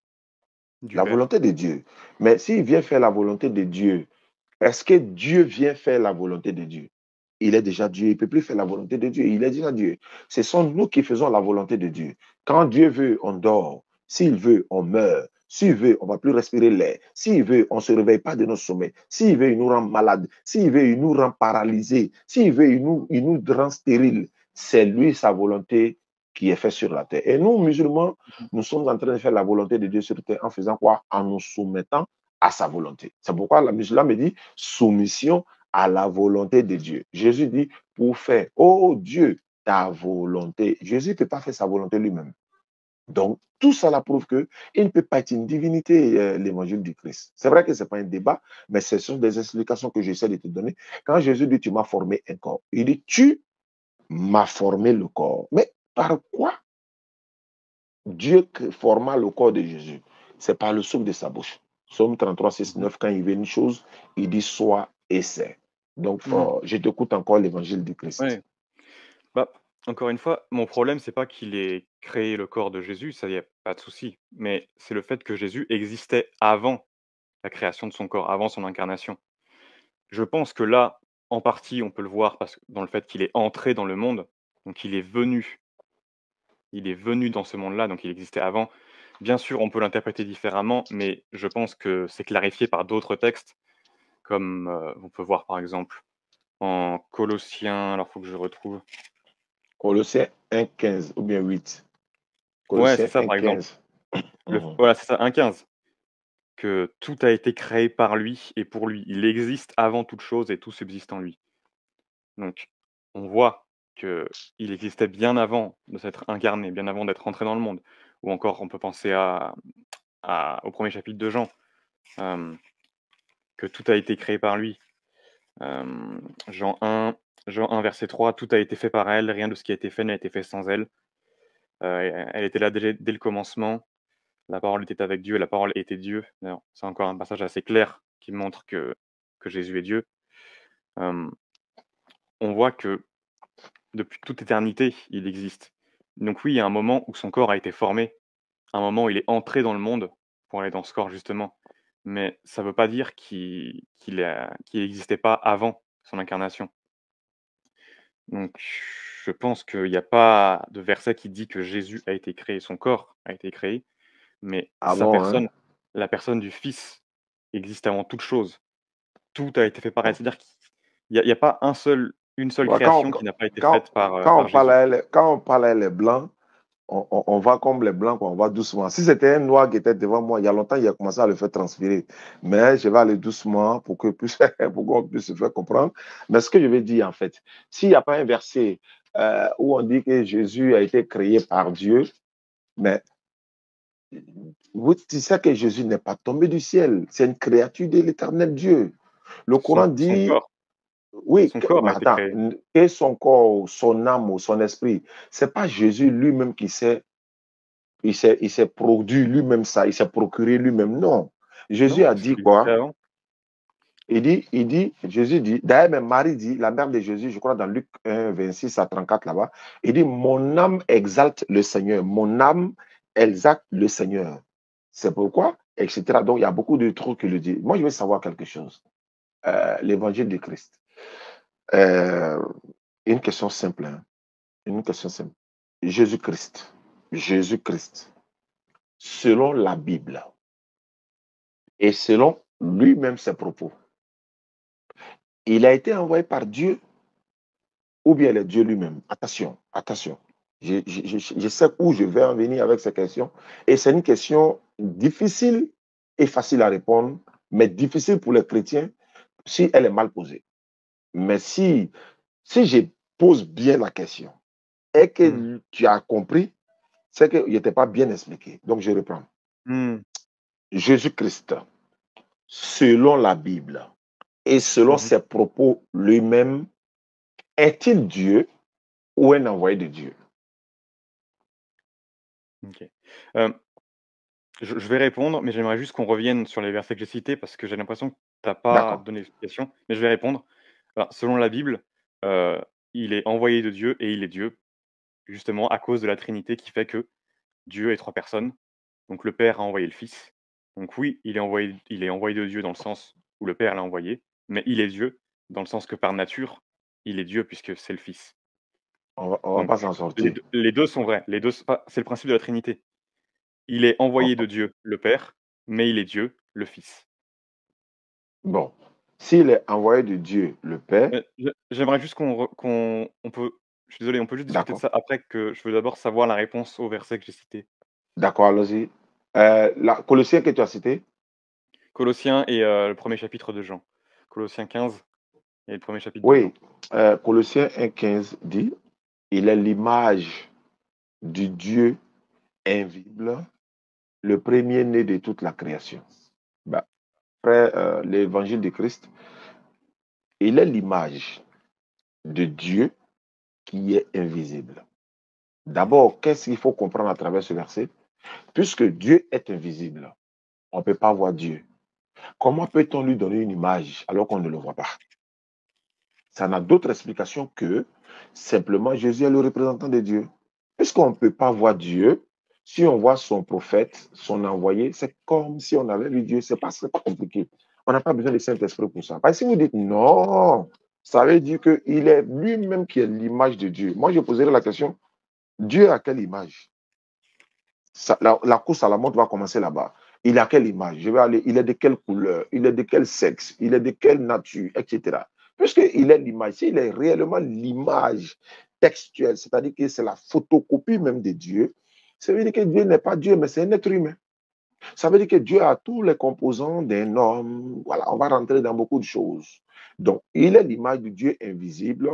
Du La Père. volonté de Dieu. Mais s'il vient faire la volonté de Dieu, est-ce que Dieu vient faire la volonté de Dieu? Il est déjà Dieu, il ne peut plus faire la volonté de Dieu, il est déjà Dieu. Ce sont nous qui faisons la volonté de Dieu. Quand Dieu veut, on dort. S'il veut, on meurt. S'il veut, on ne va plus respirer l'air. S'il veut, on ne se réveille pas de nos sommets. S'il veut, il nous rend malades. S'il veut, il nous rend paralysés. S'il veut, il nous rend stériles. C'est lui, sa volonté qui est faite sur la terre. Et nous, musulmans, nous sommes en train de faire la volonté de Dieu sur terre en faisant quoi? En nous soumettant à sa volonté. C'est pourquoi la musulmane me dit soumission à la volonté de Dieu. Jésus dit pour faire, oh Dieu, ta volonté. Jésus ne peut pas faire sa volonté lui-même. Donc, tout cela prouve qu'il ne peut pas être une divinité, l'évangile du Christ. C'est vrai que ce n'est pas un débat, mais ce sont des explications que j'essaie de te donner. Quand Jésus dit tu m'as formé un corps, il dit tu m'as formé le corps. Mais par quoi Dieu forma le corps de Jésus? C'est par le souffle de sa bouche. Psaume 33, 6, Mhm. 9, quand il veut une chose, il dit soit et c'est. Donc, Mhm. je t'écoute encore l'évangile du Christ. Ouais. Bah, encore une fois, mon problème, c'est pas qu'il ait créé le corps de Jésus, ça y a pas de souci. Mais c'est le fait que Jésus existait avant la création de son corps, avant son incarnation. Je pense que là, en partie, on peut le voir parce que dans le fait qu'il est entré dans le monde, donc il est venu dans ce monde-là, donc il existait avant. Bien sûr, on peut l'interpréter différemment, mais je pense que c'est clarifié par d'autres textes, comme on peut voir par exemple en Colossiens, alors il faut que je retrouve. Colossiens 1, 15 ou bien 8. Ouais, c'est Colossiens ça 1, par exemple. 15. Mhm. Voilà, c'est ça, 1,15. Que tout a été créé par lui et pour lui. Il existe avant toute chose et tout subsiste en lui. Donc, on voit qu'il existait bien avant de s'être incarné, bien avant d'être entré dans le monde. Ou encore, on peut penser au premier chapitre de Jean, euh, que tout a été créé par lui. Euh, Jean 1, Jean 1, verset 3, tout a été fait par elle, rien de ce qui a été fait n'a été fait sans elle. Elle était là dès le commencement, la parole était avec Dieu et la parole était Dieu. C'est encore un passage assez clair qui montre que Jésus est Dieu. Euh, on voit que depuis toute éternité, il existe. Donc oui, il y a un moment où son corps a été formé, un moment où il est entré dans le monde pour aller dans ce corps justement. Mais ça ne veut pas dire qu'il n'existait pas avant son incarnation. Donc je pense qu'il n'y a pas de verset qui dit que Jésus a été créé, son corps a été créé, mais Ah sa bon, hein? personne, la personne du Fils, existe avant toute chose. Tout a été fait par elle. Bon. C'est-à-dire qu'il y a pas une seule Ouais, création qui n'a pas été faite par Jésus. quand on parle à les blancs, on va comme les blancs, quoi, on va doucement. Si c'était un noir qui était devant moi, il y a longtemps, il a commencé à le faire transpirer. Mais je vais aller doucement pour qu'on puisse se faire comprendre. Mais ce que je veux dire, en fait, s'il n'y a pas un verset où on dit que Jésus a été créé par Dieu, mais oui, tu sais que Jésus n'est pas tombé du ciel. C'est une créature de l'éternel Dieu. Le Coran Son dit, corps oui, son corps mais a été attends, créé. que son corps, son âme ou son esprit, c'est pas Jésus lui-même qui il s'est produit lui-même ça, il s'est procuré lui-même. Non. Jésus Non, a parce dit qu'il existait quoi? avant. Jésus dit, d'ailleurs, même Marie dit, la mère de Jésus, je crois dans Luc 1, 26 à 34 là-bas, il dit, mon âme exalte le Seigneur, mon âme exalte le Seigneur. C'est pourquoi, etc. Donc, il y a beaucoup de trucs qui le disent. Moi, je veux savoir quelque chose. L'évangile de Christ. Euh, une question simple. Hein. Une question simple. Jésus-Christ. Jésus-Christ. Selon la Bible et selon lui-même ses propos, il a été envoyé par Dieu ou bien il est Dieu lui-même. Attention, attention. Je sais où je vais en venir avec ces questions. Et c'est une question difficile et facile à répondre mais difficile pour les chrétiens si elle est mal posée. Mais si je pose bien la question et Mmh. que tu as compris, c'est qu'il n'était pas bien expliqué. Donc, je reprends. Mmh. Jésus-Christ, selon la Bible et selon Mmh. ses propos lui-même, est-il Dieu ou un envoyé de Dieu? OK. Hem, je vais répondre, mais j'aimerais juste qu'on revienne sur les versets que j'ai cités parce que j'ai l'impression que tu as pas D'accord. donné d'explication, mais je vais répondre. Alors, selon la Bible, heu, il est envoyé de Dieu et il est Dieu, justement à cause de la Trinité qui fait que Dieu est 3 personnes. Donc le Père a envoyé le Fils. Donc oui, il est envoyé de Dieu dans le sens où le Père l'a envoyé, mais il est Dieu dans le sens que par nature, il est Dieu puisque c'est le Fils. On va Donc pas s'en sortir. les 2 sont vrais, les 2 s enfin, c'est le principe de la Trinité. Il est envoyé de On- Dieu, le Père, mais il est Dieu, le Fils. Bon, s'il est envoyé de Dieu, le Père, J'aimerais juste qu'on on peut je suis désolé, on peut juste discuter de d'accord. ça après que je veux d'abord savoir la réponse au verset que j'ai cité. D'accord, allons-y. La Colossiens que tu as cité? Colossiens et le premier chapitre de Jean. Colossiens 15 et le premier chapitre de Oui, Jean. Colossiens 1,15 dit, il est l'image du Dieu invisible, le premier-né de toute la création. Bah, après l'évangile de Christ, il est l'image de Dieu qui est invisible. D'abord, qu'est-ce qu'il faut comprendre à travers ce verset? Puisque Dieu est invisible, on ne peut pas voir Dieu. Comment peut-on lui donner une image alors qu'on ne le voit pas? Ça n'a d'autre explication que simplement Jésus est le représentant de Dieu. Puisqu'on ne peut pas voir Dieu, si on voit son prophète, son envoyé, c'est comme si on avait vu Dieu. C'est pas compliqué. On n'a pas besoin de Saint-Esprit pour ça. Parce que si vous dites non, ça veut dire qu'il est lui-même qui est l'image de Dieu. Moi, je poserai la question, Dieu a quelle image? La course à la montre va commencer là-bas. Il a quelle image? Je vais aller, il est de quelle couleur? Il est de quel sexe? Il est de quelle nature? Etc. Puisqu'il est l'image, s'il est réellement l'image textuelle, c'est-à-dire que c'est la photocopie même de Dieu, ça veut dire que Dieu n'est pas Dieu, mais c'est un être humain. Ça veut dire que Dieu a tous les composants d'un homme. Voilà, on va rentrer dans beaucoup de choses. Donc, il est l'image du Dieu invisible.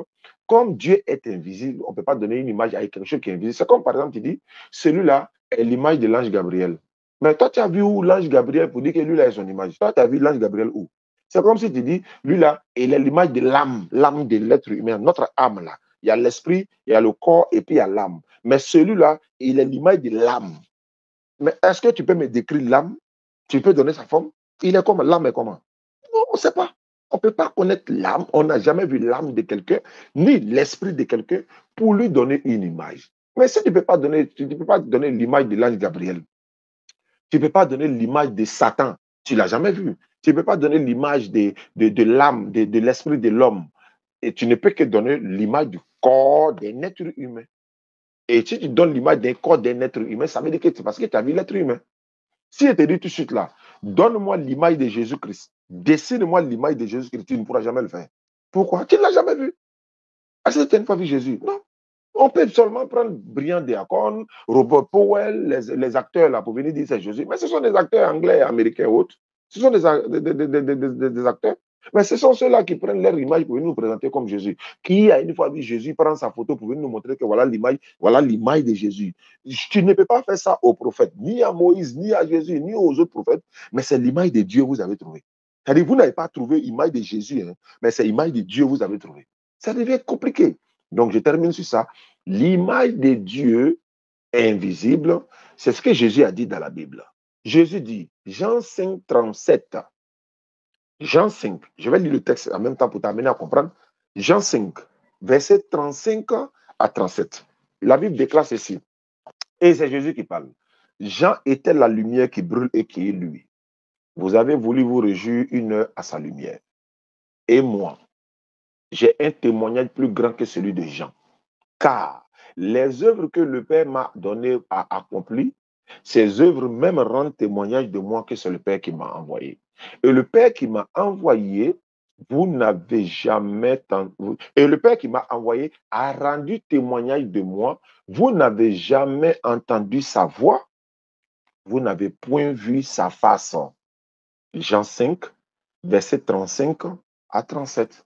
Comme Dieu est invisible, on ne peut pas donner une image à quelque chose qui est invisible. C'est comme par exemple, tu dis, celui-là est l'image de l'ange Gabriel. Mais toi, tu as vu où l'ange Gabriel pour dire que lui-là est son image? Toi, tu as vu l'ange Gabriel où? C'est comme si tu dis, lui-là, il est l'image de l'âme de l'être humain, notre âme là. Il y a l'esprit, il y a le corps et puis il y a l'âme. Mais celui-là, il est l'image de l'âme. Mais est-ce que tu peux me décrire l'âme? Tu peux donner sa forme? Il est comment? L'âme est comment? Non, on ne sait pas. On ne peut pas connaître l'âme. On n'a jamais vu l'âme de quelqu'un, ni l'esprit de quelqu'un pour lui donner une image. Mais si tu ne peux pas donner, tu ne peux pas donner l'image de l'ange Gabriel, tu ne peux pas donner l'image de Satan, tu ne l'as jamais vu. Tu ne peux pas donner l'image de l'âme, de l'esprit de l'homme. Et tu ne peux que donner l'image du corps d'un être humain. Et si tu donnes l'image d'un corps d'un être humain, ça veut dire que c'est parce que tu as vu l'être humain. Si je te dis tout de suite là, donne-moi l'image de Jésus-Christ, dessine-moi l'image de Jésus-Christ, tu ne pourras jamais le faire. Pourquoi? Tu ne l'as jamais vu. Est-ce que tu n'as pas vu Jésus? Non. On peut seulement prendre Brian Deacon, Robert Powell, les acteurs là pour venir dire c'est Jésus. Mais ce sont des acteurs anglais, américains ou autres. Ce sont des acteurs. Mais ce sont ceux-là qui prennent leur image pour venir nous présenter comme Jésus. Qui a une fois vu Jésus prendre sa photo pour venir nous montrer que voilà l'image de Jésus. Tu ne peux pas faire ça aux prophètes, ni à Moïse, ni à Jésus, ni aux autres prophètes. Mais c'est l'image de Dieu que vous avez trouvé. C'est-à-dire, vous n'avez pas trouvé l'image de Jésus, hein, mais c'est l'image de Dieu que vous avez trouvé. Ça devient compliqué. Donc, je termine sur ça. L'image de Dieu est invisible. C'est ce que Jésus a dit dans la Bible. Jésus dit, Jean 5, 37. Jean 5, je vais lire le texte en même temps pour t'amener à comprendre. Jean 5, verset 35 à 37. La Bible déclare ceci. Et c'est Jésus qui parle. Jean était la lumière qui brûle et qui est lui. Vous avez voulu vous réjouir une heure à sa lumière. Et moi, j'ai un témoignage plus grand que celui de Jean. Car les œuvres que le Père m'a données à accomplir, ces œuvres même rendent témoignage de moi que c'est le Père qui m'a envoyé. Et le Père qui m'a envoyé, vous n'avez jamais et le Père qui m'a envoyé a rendu témoignage de moi. Vous n'avez jamais entendu sa voix, vous n'avez point vu sa face. Jean 5, verset 35 à 37.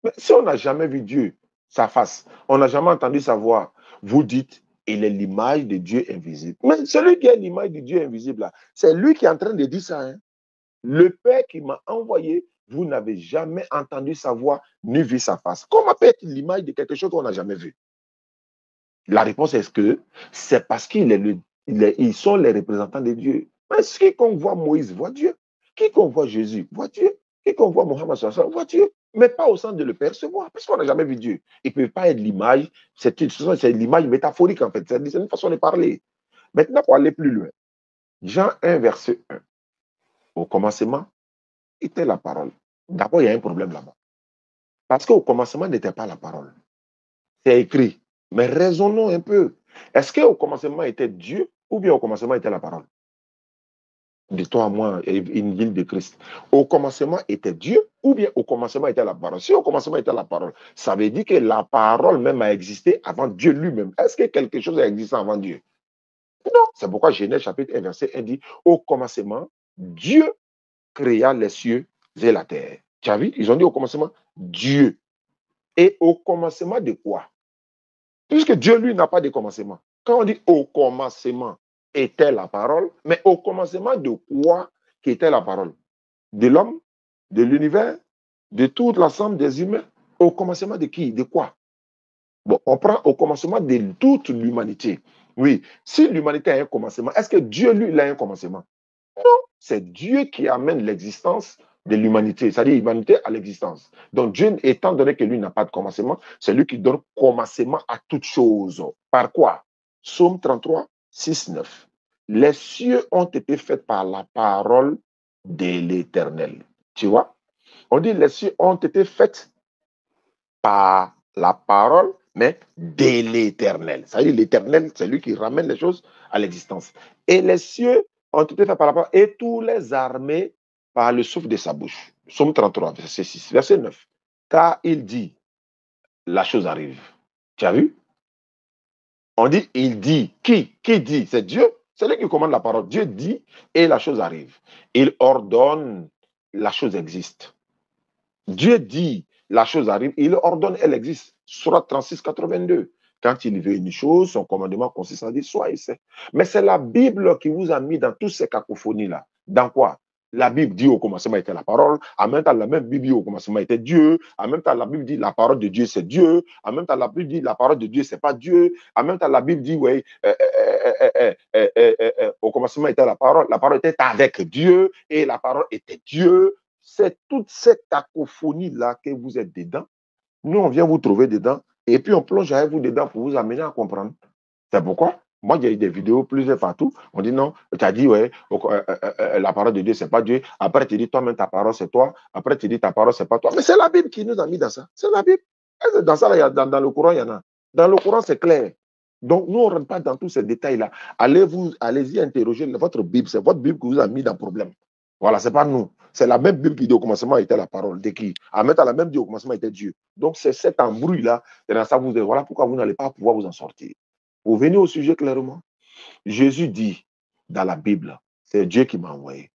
Mais si on n'a jamais vu Dieu, sa face, on n'a jamais entendu sa voix, vous dites, il est l'image de Dieu invisible. Mais celui qui est l'image de Dieu invisible, là, c'est lui qui est en train de dire ça. Hein. Le Père qui m'a envoyé, vous n'avez jamais entendu sa voix ni vu sa face. Comment peut être l'image de quelque chose qu'on n'a jamais vu? La réponse est que c'est parce ils sont les représentants de Dieu. Mais quiconque voit Moïse voit Dieu. Quiconque voit Jésus voit Dieu. Quiconque voit Mohammed voit Dieu. Mais pas au sens de le percevoir, puisqu'on n'a jamais vu Dieu. Il ne peut pas être l'image, c'est l'image métaphorique en fait, c'est une façon de parler. Maintenant, pour aller plus loin, Jean 1, verset 1. Au commencement était la parole. D'abord, il y a un problème là-bas. Parce qu'au commencement n'était pas la parole. C'est écrit. Mais raisonnons un peu. Est-ce qu'au commencement était Dieu ou bien au commencement était la parole? De toi à moi, une ville de Christ. Au commencement était Dieu ou bien au commencement était la parole? Si au commencement était la parole, ça veut dire que la parole même a existé avant Dieu lui-même. Est-ce que quelque chose a existé avant Dieu? Non. C'est pourquoi Genèse chapitre 1, verset 1 dit, au commencement, Dieu créa les cieux et la terre. Tu as vu? Ils ont dit au commencement, Dieu. Et au commencement de quoi? Puisque Dieu, lui, n'a pas de commencement. Quand on dit au commencement était la parole, mais au commencement de quoi qui était la parole? De l'homme, de l'univers, de tout l'ensemble des humains. Au commencement de qui? De quoi? Bon, on prend au commencement de toute l'humanité. Oui, si l'humanité a un commencement, est-ce que Dieu, lui, il a un commencement? Non, c'est Dieu qui amène l'existence de l'humanité, c'est-à-dire l'humanité à l'existence. Donc Dieu, étant donné que lui n'a pas de commencement, c'est lui qui donne commencement à toute chose. Par quoi? Psaume 33, 6, 9. Les cieux ont été faits par la parole de l'Éternel. Tu vois? On dit les cieux ont été faits par la parole, mais de l'Éternel. C'est-à-dire l'Éternel, c'est lui qui ramène les choses à l'existence. Et les cieux ont été faits par la parole, et tous les armées par le souffle de sa bouche. Psaume 33, verset 6, verset 9. Car il dit, la chose arrive. Tu as vu? On dit, il dit. Qui dit? C'est Dieu. C'est lui qui commande la parole. Dieu dit et la chose arrive. Il ordonne, la chose existe. Dieu dit, la chose arrive, il ordonne, elle existe. Surat 36, 82. Quand il veut une chose, son commandement consiste à dire soit et c'est. Mais c'est la Bible qui vous a mis dans toutes ces cacophonies-là. Dans quoi? La Bible dit au commencement était la parole. En même temps, la même Bible dit au commencement était Dieu. En même temps, la Bible dit la parole de Dieu, c'est Dieu. En même temps, la Bible dit la parole de Dieu, c'est pas Dieu. En même temps, la Bible dit, oui, au commencement était la parole était avec Dieu et la parole était Dieu. C'est toute cette cacophonie-là que vous êtes dedans. Nous, on vient vous trouver dedans et puis on plonge avec vous dedans pour vous amener à comprendre. C'est pourquoi moi, il y a eu des vidéos plusieurs partout. On dit non, tu as dit, ouais, la parole de Dieu, c'est pas Dieu. Après, tu dis, toi-même, ta parole, c'est toi. Après, tu dis, ta parole, c'est pas toi. Mais c'est la Bible qui nous a mis dans ça. C'est la Bible. Dans ça, là, dans le Coran, il y en a. Dans le Coran, c'est clair. Donc, nous, on ne rentre pas dans tous ces détails-là. Allez-y interroger votre Bible. C'est votre Bible qui vous a mis dans le problème. Voilà, c'est pas nous. C'est la même Bible qui dit au commencement était la parole de qui? En même temps, la même dit au commencement était Dieu. Donc, c'est cet embrouille-là. Voilà pourquoi vous n'allez pas pouvoir vous en sortir. Vous venez au sujet clairement. Jésus dit dans la Bible, c'est Dieu qui m'a envoyé.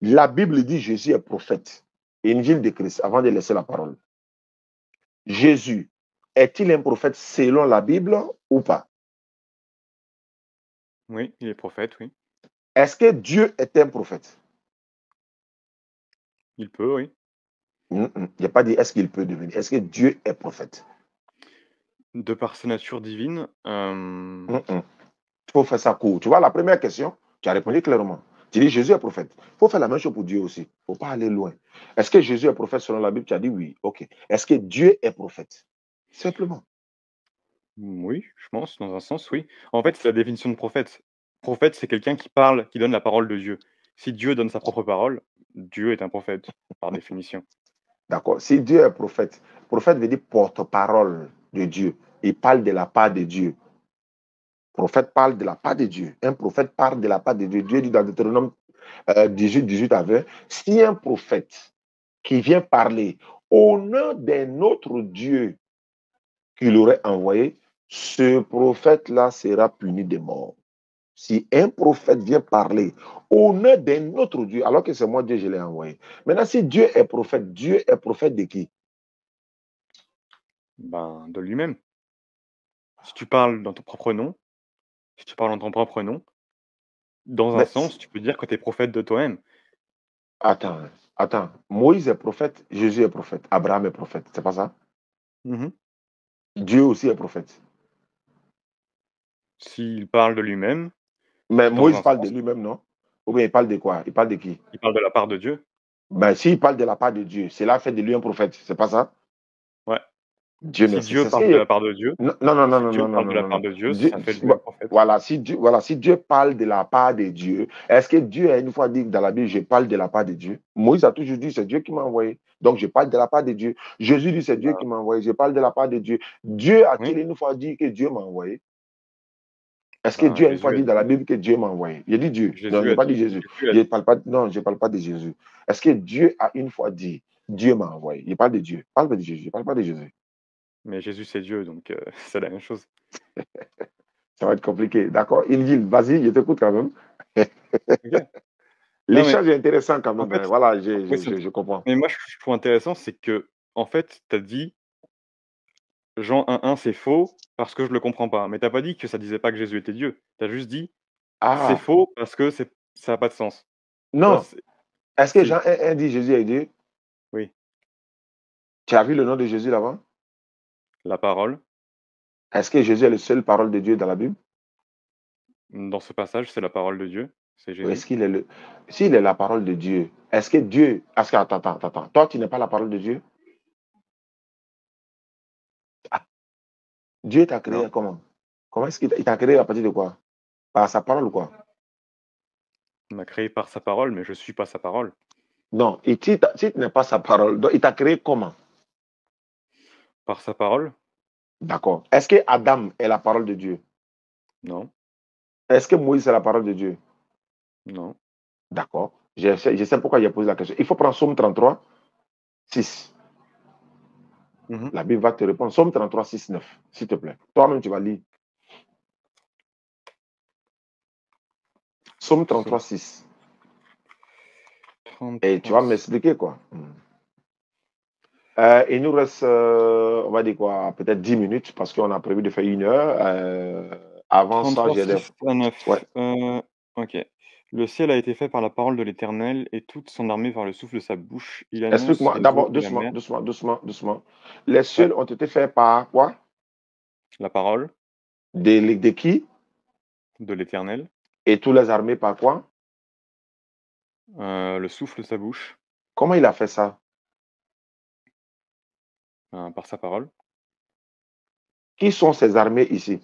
La Bible dit Jésus est prophète. Évangile de Christ, avant de laisser la parole. Jésus, est-il un prophète selon la Bible ou pas? Oui, il est prophète, oui. Est-ce que Dieu est un prophète? Il peut, oui. Il n'y a pas dit est-ce qu'il peut devenir. Est-ce que Dieu est prophète? De par sa nature divine, Il faut faire ça court. Tu vois, la première question, tu as répondu clairement. Tu dis Jésus est prophète. Il faut faire la même chose pour Dieu aussi. Il ne faut pas aller loin. Est-ce que Jésus est prophète selon la Bible? Tu as dit oui. OK. Est-ce que Dieu est prophète? Simplement. oui, je pense, dans un sens, oui. En fait, c'est la définition de prophète. Prophète, c'est quelqu'un qui parle, qui donne la parole de Dieu. Si Dieu donne sa propre parole, Dieu est un prophète, par définition. D'accord. Si Dieu est prophète, prophète veut dire porte-parole de Dieu. Il parle de la part de Dieu. Prophète parle de la part de Dieu. Un prophète parle de la part de Dieu. Dieu dit dans Deutéronome 18, 18 à 20, si un prophète qui vient parler au nom d'un autre Dieu qu'il aurait envoyé, ce prophète-là sera puni de mort. Si un prophète vient parler au nom d'un autre Dieu, alors que c'est moi Dieu, je l'ai envoyé. Maintenant, si Dieu est prophète de qui? Ben, de lui-même. Si tu parles dans ton propre nom, si tu parles en ton propre nom, dans un Mais sens, tu peux dire que tu es prophète de toi-même. attends, attends. Moïse est prophète, Jésus est prophète, Abraham est prophète. C'est pas ça? Mmh. Dieu aussi est prophète. S'il parle de lui-même, Mais dans Moïse un parle de sens, lui-même, non? Ou bien il parle de quoi? Il parle de qui? il parle de la part de Dieu. Ben, s'il parle de la part de Dieu, cela fait de lui un prophète. C'est pas ça? Ouais. Dieu Si merci. Dieu C'est ce parle de qu'il la part de Dieu non, non, non, non, si non, Dieu non, non, parle de non, la non, part non. de Dieu, Dieu, ça fait de lui un prophète. voilà, si Dieu parle de la part de Dieu, est-ce que Dieu a une fois dit dans la Bible, je parle de la part de Dieu? Moïse a toujours dit, c'est Dieu qui m'a envoyé. Donc, je parle de la part de Dieu. Jésus dit, c'est Dieu Ben, qui m'a envoyé. Je parle de la part de Dieu. Dieu oui, a-t-il une fois dit que Dieu m'a envoyé? Est-ce que ben, Dieu a une fois Jésus a dit dans la dit Bible que Dieu m'a envoyé? Il dit Dieu. Non, je Jésus n'ai a pas dit dit Jésus. Jésus a Je dit parle pas, non, je ne parle pas de Jésus. Est-ce que Dieu a une fois dit, Dieu m'a envoyé? Il parle de Dieu. Parle pas de Jésus. Je parle pas de Jésus. mais Jésus c'est Dieu donc c'est la même chose. Ça va être compliqué. D'accord? Injil, vas-y, je t'écoute quand même. OK. Non mais L'échange est intéressant quand en même, fait hein. Voilà, oui, c'est je comprends. mais moi je trouve intéressant, c'est que en fait, tu as dit: «Jean 1:1 c'est faux parce que je le comprends pas», mais tu as pas dit que ça disait pas que Jésus était Dieu. Tu as juste dit: «C'est Ah, faux parce que ça a pas de sens». Tu vois? non. Est-ce que C'est Jean 1 dit Jésus est Dieu? oui, Tu as vu le nom de Jésus là-bas? la parole, Est-ce que Jésus est la seule parole de Dieu dans la Bible? dans ce passage, c'est la parole de Dieu, c'est Ou Jésus. est-ce qu'il est le... S'il est la parole de Dieu, est-ce que Dieu... Est-ce que... Attends. Toi, tu n'es pas la parole de Dieu? Ah, Dieu t'a Non, créé comment? Comment est-ce qu'il t'a créé à partir de quoi? Par sa parole ou quoi? il m'a créé par sa parole, mais je suis pas sa parole. Non, et si tu n'es pas sa parole, donc il t'a créé comment? Par sa parole? D'accord. Est-ce que Adam est la parole de Dieu? Non, Est-ce que Moïse est la parole de Dieu? non. D'accord. Je sais pourquoi j'ai posé la question. Il faut prendre Somme 33, 6. Mmh. La Bible va te répondre. Somme 33, 6, 9, s'il te plaît. Toi-même, tu vas lire. Somme 33, Psaume 6. Et tu 33 vas m'expliquer quoi. Il nous reste, on va dire quoi, peut-être 10 minutes parce qu'on a prévu de faire 1 heure. Avant ça, j'ai des... 6 à Ouais. 9. OK. Le ciel a été fait par la parole de l'Éternel et toute son armée par le souffle de sa bouche. Il annonce Explique-moi les eaux d'abord, et la doucement, mer. doucement, doucement, doucement. Les Ouais, cieux ont été faits par quoi? la parole De qui? de l'Éternel, Et tous les armées par quoi? le souffle de sa bouche, Comment il a fait ça? par sa parole. Qui sont ces armées ici?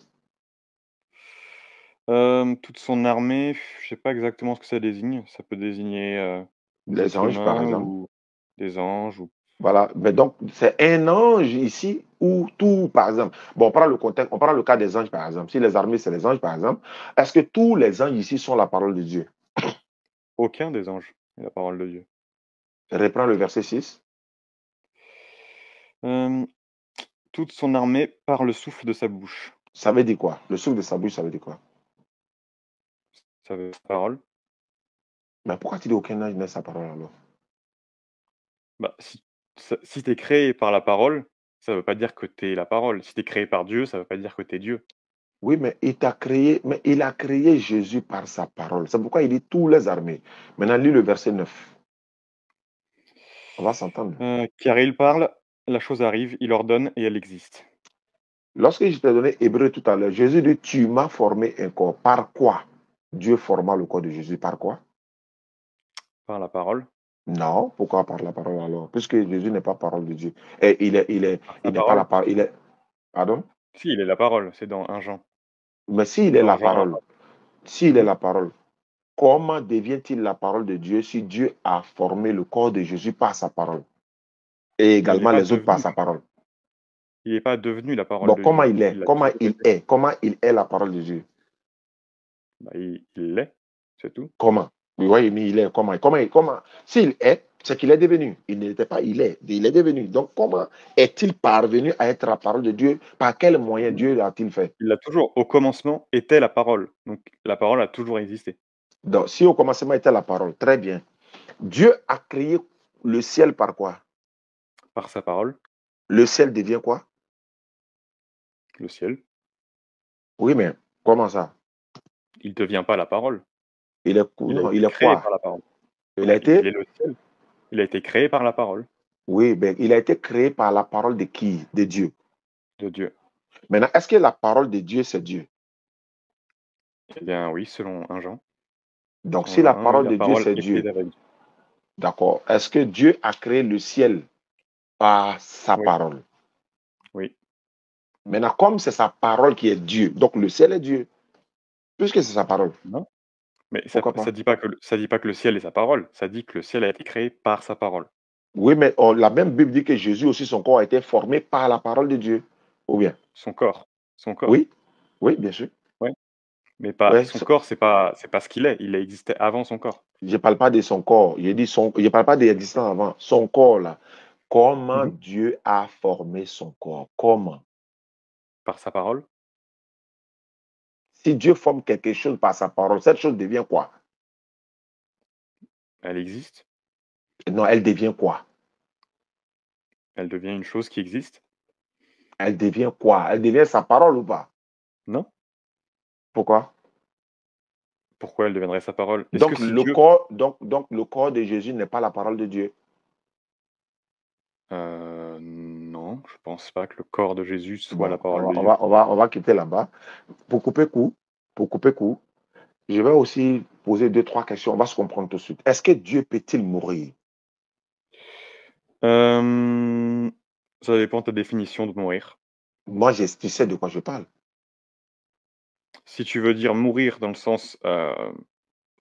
Toute son armée, je sais pas exactement ce que ça désigne. Ça peut désigner, des Les êtres anges, par humains exemple. ou des anges ou Voilà. Mais donc, c'est un ange ici ou tout, par exemple. Bon, on prend le contexte, on prend le cas des anges, par exemple. Si les armées, c'est les anges, par exemple. Est-ce que tous les anges ici sont la parole de Dieu? aucun des anges est la parole de Dieu. Reprends le verset 6. Hem, toute son armée par le souffle de sa bouche. Ça veut dire quoi? Le souffle de sa bouche, ça veut dire quoi? Ça veut parole. Mais pourquoi tu dis aucun ange n'est sa parole alors? Bah, si tu es créé par la parole, ça veut pas dire que tu es la parole. Si tu es créé par Dieu, ça veut pas dire que tu es Dieu. Oui, mais il t'a créé, mais il a créé Jésus par sa parole. C'est pourquoi il dit tous les armées. Maintenant, lis le verset 9. On va s'entendre. Car il parle, la chose arrive, il ordonne et elle existe. Lorsque je t'ai donné Hébreu tout à l'heure, Jésus dit, tu m'as formé un corps. Par quoi? Dieu forma le corps de Jésus. Par quoi? Par la parole, Non. Pourquoi par la parole alors? Puisque Jésus n'est pas parole de Dieu. Et par sa il n'est pas la parole. parole. Il est, pardon? Si, il est la parole, c'est dans 1 Jean. Mais s'il est Dans la Jean 1. parole, s'il est Mmh. la parole, comment devient-il la parole de Dieu si Dieu a formé le corps de Jésus par sa parole et Mais également les autres par sa parole? il est pas devenu la parole Bon, de comment Dieu. il est? Il l'a Comment toujours il été. est? Comment il est la parole de Dieu? Bah, il l'est, c'est tout. Comment? Oui, oui, mais il est comment? S'il est, C'est qu'il est devenu. Il n'était pas, il est devenu. Donc, comment est-il parvenu à être la parole de Dieu? Par quel moyen Mmh. Dieu l'a-t-il fait? Il l'a toujours. Au commencement était la parole, donc la parole a toujours existé. Donc, si au commencement était la parole, très bien. Dieu a créé le ciel par quoi? Par sa parole, Le ciel devient quoi? le ciel, Oui, mais comment ça? il devient pas la parole. Il est, Il a non, été il est créé quoi? par la parole. Il Bah, a il été, est le ciel. Il a été créé par la parole oui, ben, il a été créé par la parole de qui? De Dieu. de Dieu. Maintenant, est-ce que la parole de Dieu, c'est Dieu? Eh bien oui, selon 1 Jean. Donc, En si la Jean 1, oui, parole la de Dieu, parole c'est était Dieu, avec Dieu. d'accord. Est-ce que Dieu a créé le ciel par sa Oui, parole? oui. Maintenant, comme c'est sa parole qui est Dieu, donc le ciel est Dieu, puisque c'est sa parole. Non, mais Pourquoi ça pas? dit pas que le ciel est sa parole, ça dit que le ciel a été créé par sa parole. Oui, mais la même Bible dit que Jésus aussi, son corps a été formé par la parole de Dieu. Ou bien? Son corps, son corps, Oui, oui, bien sûr. ouais, mais pas Ouais, son corps, c'est pas ce qu'il est, il a existé avant son corps. je ne parle pas de son corps. Je ne parle pas d'existant avant. Son corps, là. Comment Mmh. Dieu a formé son corps? Comment? Par sa parole, Si Dieu forme quelque chose par sa parole, cette chose devient quoi? elle existe, Non, elle devient quoi? elle devient une chose qui existe. Elle devient quoi? Elle devient sa parole ou pas? Non? Pourquoi? Pourquoi elle deviendrait sa parole? Est-ce que Donc si le Dieu corps, donc le corps de Jésus n'est pas la parole de Dieu. non, je pense pas que le corps de Jésus soit la Bon, parole de Dieu. on va quitter là-bas. Pour couper court, pour couper court, je vais aussi poser deux, trois questions. On va se comprendre tout de suite. Est-ce que Dieu peut-il mourir? Hem, Ça dépend de ta définition de mourir. Moi, tu sais de quoi je parle. Si tu veux dire mourir dans le sens,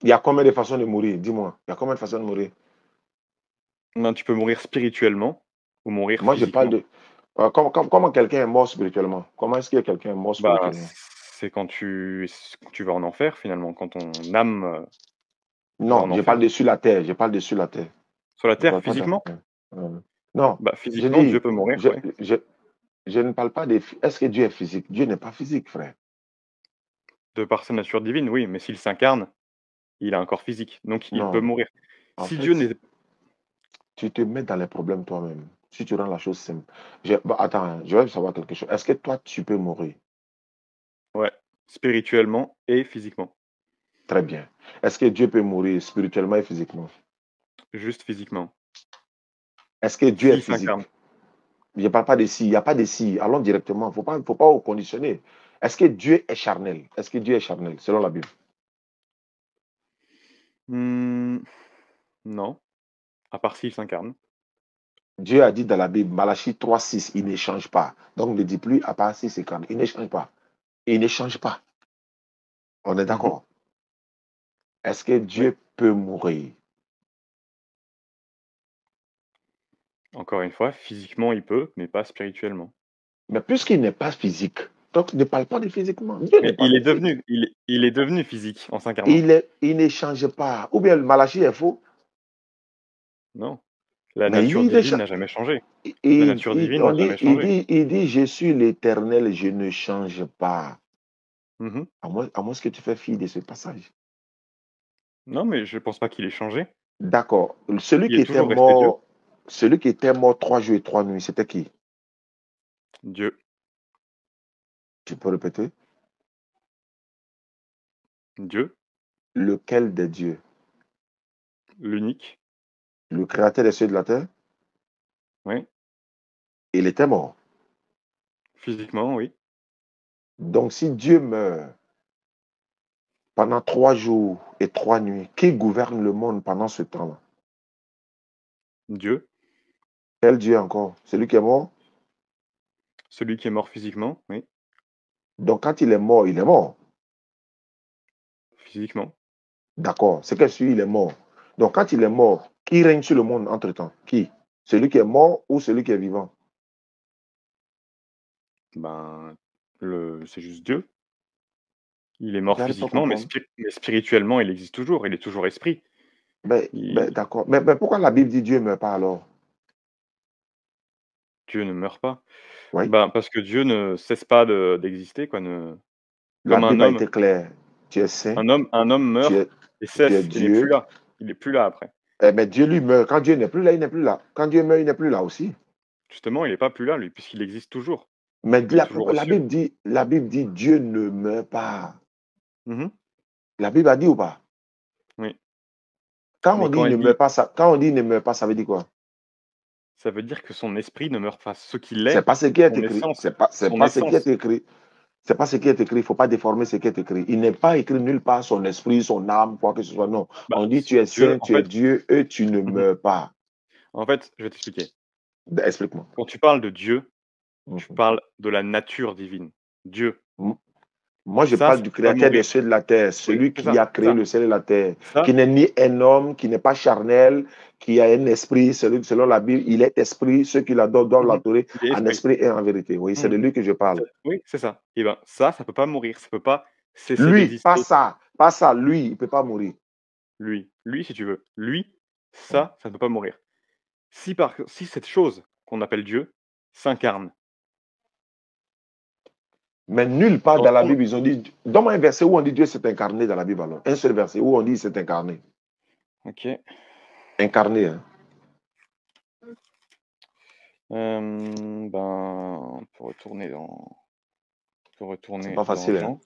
Il y a combien de façons de mourir? Dis-moi. Il y a combien de façons de mourir? ben, tu peux mourir spirituellement ou mourir Moi, je parle physiquement. de comment quelqu'un est mort spirituellement? Comment est-ce que quelqu'un est mort Bah, spirituellement? c'est quand tu vas en enfer finalement, quand ton âme, va Non, en je parle enfer. de sur la terre. Je parle de sur la terre. Sur la Je ne terre, parle pas dans physiquement? non, Bah, je physiquement, Dieu dis, peut mourir, je, ouais. je, je ne parle pas de. Est-ce que Dieu est physique? Dieu n'est pas physique, frère. De par sa nature divine, oui, mais s'il s'incarne, il a un corps physique, donc il peut Non. mourir. En Si Dieu fait, n'est tu te mets dans les problèmes toi-même. Si tu rends la chose simple. Bah, attends, hein, je veux savoir quelque chose. Est-ce que toi, tu peux mourir? Ouais, spirituellement et physiquement. Très bien. Est-ce que Dieu peut mourir spirituellement et physiquement? Juste physiquement. Est-ce que Dieu est S'il s'incarne. physique? Je ne parle pas de si. Il n'y a pas de si. Allons directement. Faut pas conditionner. Est-ce que Dieu est charnel? Est-ce que Dieu est charnel, selon la Bible? Mmh, non, à part s'il s'incarne. Dieu a dit dans la Bible, Malachie 3:6, il n'échange pas. Donc ne dit plus à part si c'est quand. Il n'échange pas. Il n'échange pas. On est Mmh. d'accord. Est-ce que Oui, Dieu peut mourir? encore une fois, physiquement, il peut, mais pas spirituellement. Mais puisqu'il n'est pas physique, donc ne parle pas de physiquement. Dieu n'est Mais pas physique. il est devenu physique en s'incarnant. Il n'échange pas. Ou bien le Malachie est faux. Non, la Mais nature il divine échange. n'a jamais changé. La nature divine On n'a dit, jamais changé. il dit, je suis l'éternel, je ne change pas. Mmh. À moins que tu fais fi de ce passage. Non, mais je pense pas qu'il ait changé. D'accord. Il est toujours resté Dieu. Celui qui était mort 3 jours et 3 nuits, c'était qui? Dieu, Tu peux répéter? Dieu, Lequel des dieux? l'unique, Le créateur des cieux et de la terre? oui, Il était mort. physiquement, oui. Donc si Dieu meurt pendant 3 jours et 3 nuits, qui gouverne le monde pendant ce temps-là? Dieu, Quel Dieu encore? Celui qui est mort? celui qui est mort physiquement, oui, Donc quand il est mort, il est mort. physiquement. D'accord. C'est que celui il est mort. Donc quand il est mort, qui règne sur le monde entre-temps? Qui? Celui qui est mort ou celui qui est vivant? Ben, c'est juste Dieu. Il est mort J'arrive pas à physiquement, comprendre. mais spirituellement, il existe toujours, il est toujours esprit. Il D'accord. Mais pourquoi la Bible dit Dieu ne meurt pas alors? Dieu ne meurt pas. Oui. Ben, parce que Dieu ne cesse pas d'exister, quoi, ne La comme Bible a été claire. Tu es saint, un homme tu meurt es, et tu es cesse, il est plus Dieu. là. Il est plus là après. Mais Dieu lui meurt. Quand Dieu n'est plus là, il n'est plus là. Quand Dieu meurt, il n'est plus là aussi. Justement, il est pas plus là lui, puisqu'il existe toujours. Mais Il est toujours aux cieux. La Bible dit Dieu ne meurt pas. Mmh. La Bible a dit ou pas? Oui. Quand on Mais dit quand il ne elle meurt dit pas, quand on dit il ne meurt pas, ça veut dire quoi? ça veut dire que son esprit ne meurt pas. Ce qu'il C'est est, pas ce qui est son écrit. essence C'est son pas ce qui est essence. écrit. C'est pas ce qui est écrit. Il faut pas déformer ce qui est écrit. Il n'est pas écrit nulle part son esprit, son âme, quoi que ce soit. Non. Bah, On dit tu es Dieu saint, en tu es fait Dieu et tu ne mmh meurs pas. En fait, je vais t'expliquer. Explique-moi. Quand tu parles de Dieu, tu Mhm. parles de la nature divine. Dieu, Moi, je ça parle du peut pas créateur des mourir. cieux et de la terre, Oui, celui c'est qui ça, a c'est créé ça. le ciel et la terre, qui Ça, n'est ni un homme, qui n'est pas charnel, qui a un esprit, selon la Bible, il est esprit, ceux qui l'adorent doivent mmh l'adorer il est en esprit. esprit et en vérité. Oui, c'est Mmh. de lui que je parle. Oui, c'est ça. Et ben, ça peut pas mourir, ça peut pas cesser Lui, d'exister. pas ça, lui, il ne peut pas mourir. Lui, si tu veux. Lui, Mm. ça ne peut pas mourir. Si cette chose qu'on appelle Dieu s'incarne, Mais nulle part dans la dans Bible, ils ont dit, donne-moi un verset où on dit Dieu s'est incarné dans la Bible alors. Un seul verset où on dit il s'est incarné. OK. Incarné, hein. Ben, on peut C'est retourner pas dans facile, hein. Jean.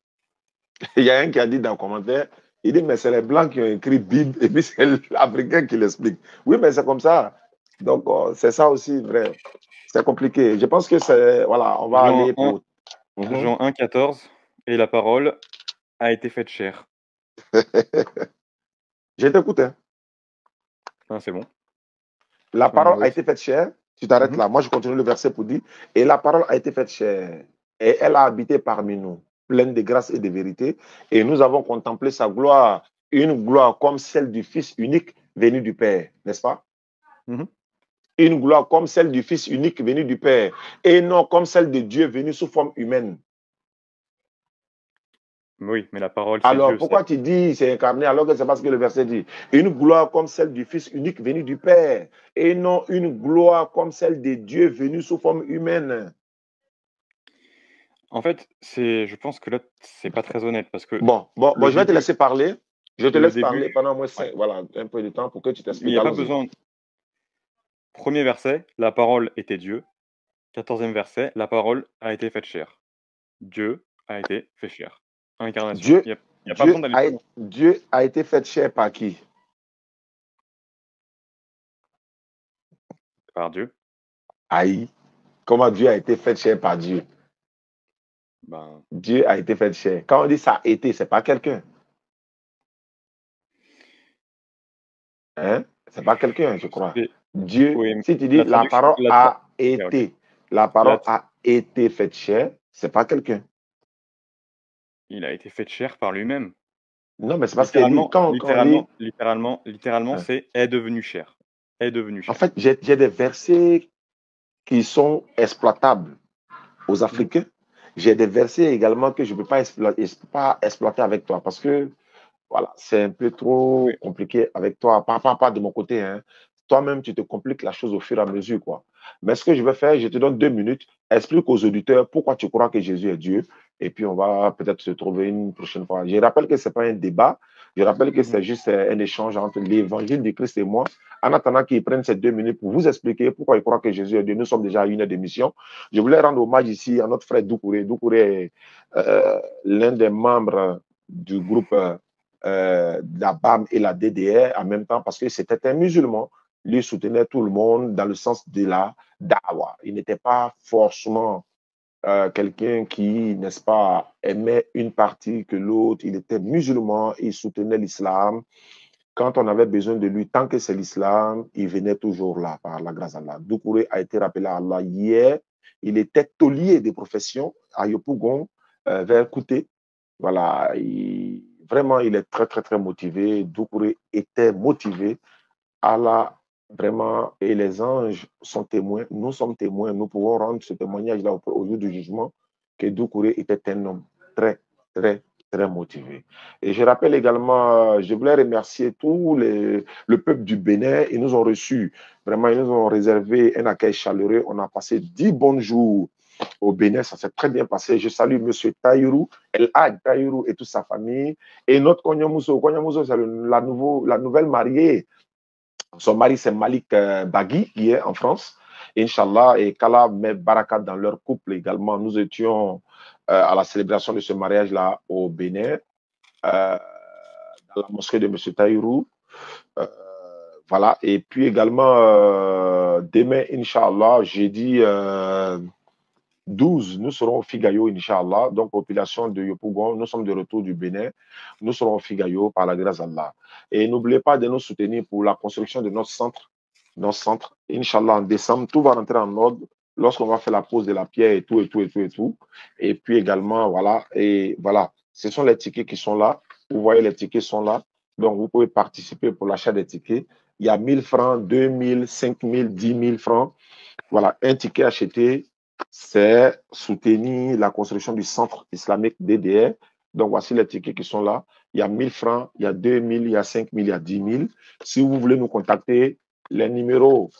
Il y a un qui a dit dans le commentaire, il dit, mais c'est les Blancs qui ont écrit Bible et puis c'est l'Africain qui l'explique. Oui, mais c'est comme ça. Donc, c'est ça aussi vrai. C'est compliqué. Je pense que c'est, voilà, on va Jean aller 1 pour. Mhm. Jean 1,14 et la parole a été faite chair. Je t'écoute, hein. Ah, c'est bon, La tu m'as parole demandé a aussi. été faite chair. Tu t'arrêtes Mmh. là. Moi, je continue le verset pour dire, et la parole a été faite chair. Et elle a habité parmi nous, pleine de grâce et de vérité. Et nous avons contemplé sa gloire, une gloire comme celle du Fils unique venu du Père, n'est-ce pas? Mmh. Une gloire comme celle du Fils unique venu du Père, et non comme celle de Dieu venu sous forme humaine. Oui, mais la parole, c'est Alors, Dieu, c'est pourquoi tu dis c'est incarné alors que c'est pas ce que le verset dit? Une gloire comme celle du Fils unique venu du Père, et non une gloire comme celle de Dieu venu sous forme humaine. en fait, je pense que là, c'est pas très honnête parce que Bon, le je vais te début laisser parler. Je te le laisse début parler pendant au moins ouais, voilà, un peu de temps pour que tu mais il t'expliques. y a pas Allons-y. besoin. Premier verset, la parole était Dieu. 14e verset, la parole a été faite chair. Dieu a été fait chair. Incarnation. Dieu, Il y a pas besoin d'aller plus loin. Dieu a été fait chair par qui? Par Dieu, Aïe. Comment Dieu a été fait chair par Dieu? ben, Dieu a été fait chair. Quand on dit ça a été, c'est pas quelqu'un. Hein? C'est pas quelqu'un, je crois. c'est Dieu, oui, si tu dis la traduction la tra OK, OK. la La parole t a été faite chair, c'est pas quelqu'un. Il a été fait chair par lui-même. Non, mais c'est pas ce qu'elle dit. Littéralement Quand on dit, littéralement littéralement littéralement, hein, c'est est devenu chair. Est devenu en chair. fait, j'ai des versets qui sont exploitables aux Mmh mh. Africains. J'ai des versets également que je ne peux pas exploiter avec toi parce que voilà, c'est un peu trop Oui. compliqué avec toi. Pas de mon côté, hein. Toi-même, tu te compliques la chose au fur et à mesure, quoi. Mais ce que je vais faire, je te donne 2 minutes. Explique aux auditeurs pourquoi tu crois que Jésus est Dieu. Et puis, on va peut-être se trouver une prochaine fois. Je rappelle que ce n'est pas un débat. Je rappelle que Mmh mh. c'est juste un échange entre l'évangile de Christ et moi. En attendant qu'ils prennent ces 2 minutes pour vous expliquer pourquoi ils croient que Jésus est Dieu. Nous sommes déjà à 1 heure d'émission. Je voulais rendre hommage ici à notre frère Doucouré. Doucouré est l'un des membres du groupe la BAM et la DDR en même temps parce que c'était un musulman. Lui soutenait tout le monde dans le sens de la dawa. Il n'était pas forcément quelqu'un qui, n'est-ce pas, aimait une partie que l'autre. Il était musulman, il soutenait l'islam. Quand on avait besoin de lui, tant que c'est l'islam, il venait toujours là, par la grâce d'Allah. Doucouré a été rappelé à Allah hier. Il était taulier de profession à Yopougon, vers Kouté. Voilà, vraiment, il est très, très, très motivé. Doucouré était motivé. Allah, vraiment, et les anges sont témoins. Nous sommes témoins. Nous pouvons rendre ce témoignage-là au jour du jugement que Doucouré était un homme très, très très motivés. Et je rappelle également, je voulais remercier le peuple du Bénin. Ils nous ont reçus, vraiment, ils nous ont réservé un accueil chaleureux. On a passé 10 bons jours au Bénin, ça s'est très bien passé. Je salue M. Taïrou, El Hadj Taïrou et toute sa famille. Et notre Konyamousso, Konyamousso, c'est la nouvelle mariée. Son mari, c'est Malik Bagui, qui est en France. Inch'Allah, et qu'Allah met barakat dans leur couple également. Nous étions à la célébration de ce mariage-là au Bénin, dans la mosquée de M. Taïrou. Euh, voilà, et puis également, demain, Inch'Allah, jeudi 12, nous serons au Figayo, Inch'Allah. Donc, population de Yopougon, nous sommes de retour du Bénin. Nous serons au Figayo par la grâce d'Allah. Et n'oubliez pas de nous soutenir pour la construction de notre centre. Notre centre, Inch'Allah, en décembre, tout va rentrer en ordre lorsqu'on va faire la pose de la pierre et tout, et tout, et tout, et tout. Et puis également, voilà, et voilà, ce sont les tickets qui sont là. Vous voyez, les tickets sont là. Donc, vous pouvez participer pour l'achat des tickets. Il y a 1000 francs, 2000, 5000, 10 000 francs. Voilà, un ticket acheté, c'est soutenir la construction du centre islamique DDR. Donc, voici les tickets qui sont là. Il y a 1000 francs, il y a 2000, il y a 5000, il y a 10 000. Si vous voulez nous contacter, les numéros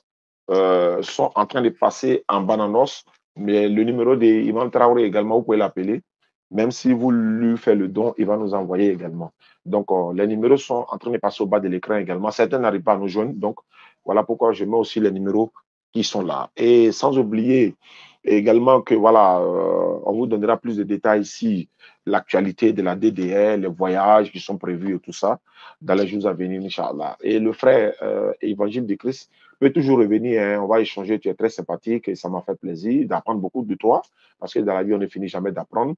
sont en train de passer en bananos, mais le numéro d'Ivan Traoré également, vous pouvez l'appeler. Même si vous lui faites le don, il va nous envoyer également. Donc, les numéros sont en train de passer au bas de l'écran également. Certains n'arrivent pas à nous joindre. Donc, voilà pourquoi je mets aussi les numéros qui sont là. Et sans oublier également que, voilà, on vous donnera plus de détails ici, l'actualité de la DDR, les voyages qui sont prévus et tout ça, dans les jours à venir, Inch'Allah. Et le frère Évangile de Christ peut toujours revenir, hein, on va échanger, tu es très sympathique et ça m'a fait plaisir d'apprendre beaucoup de toi, parce que dans la vie, on ne finit jamais d'apprendre.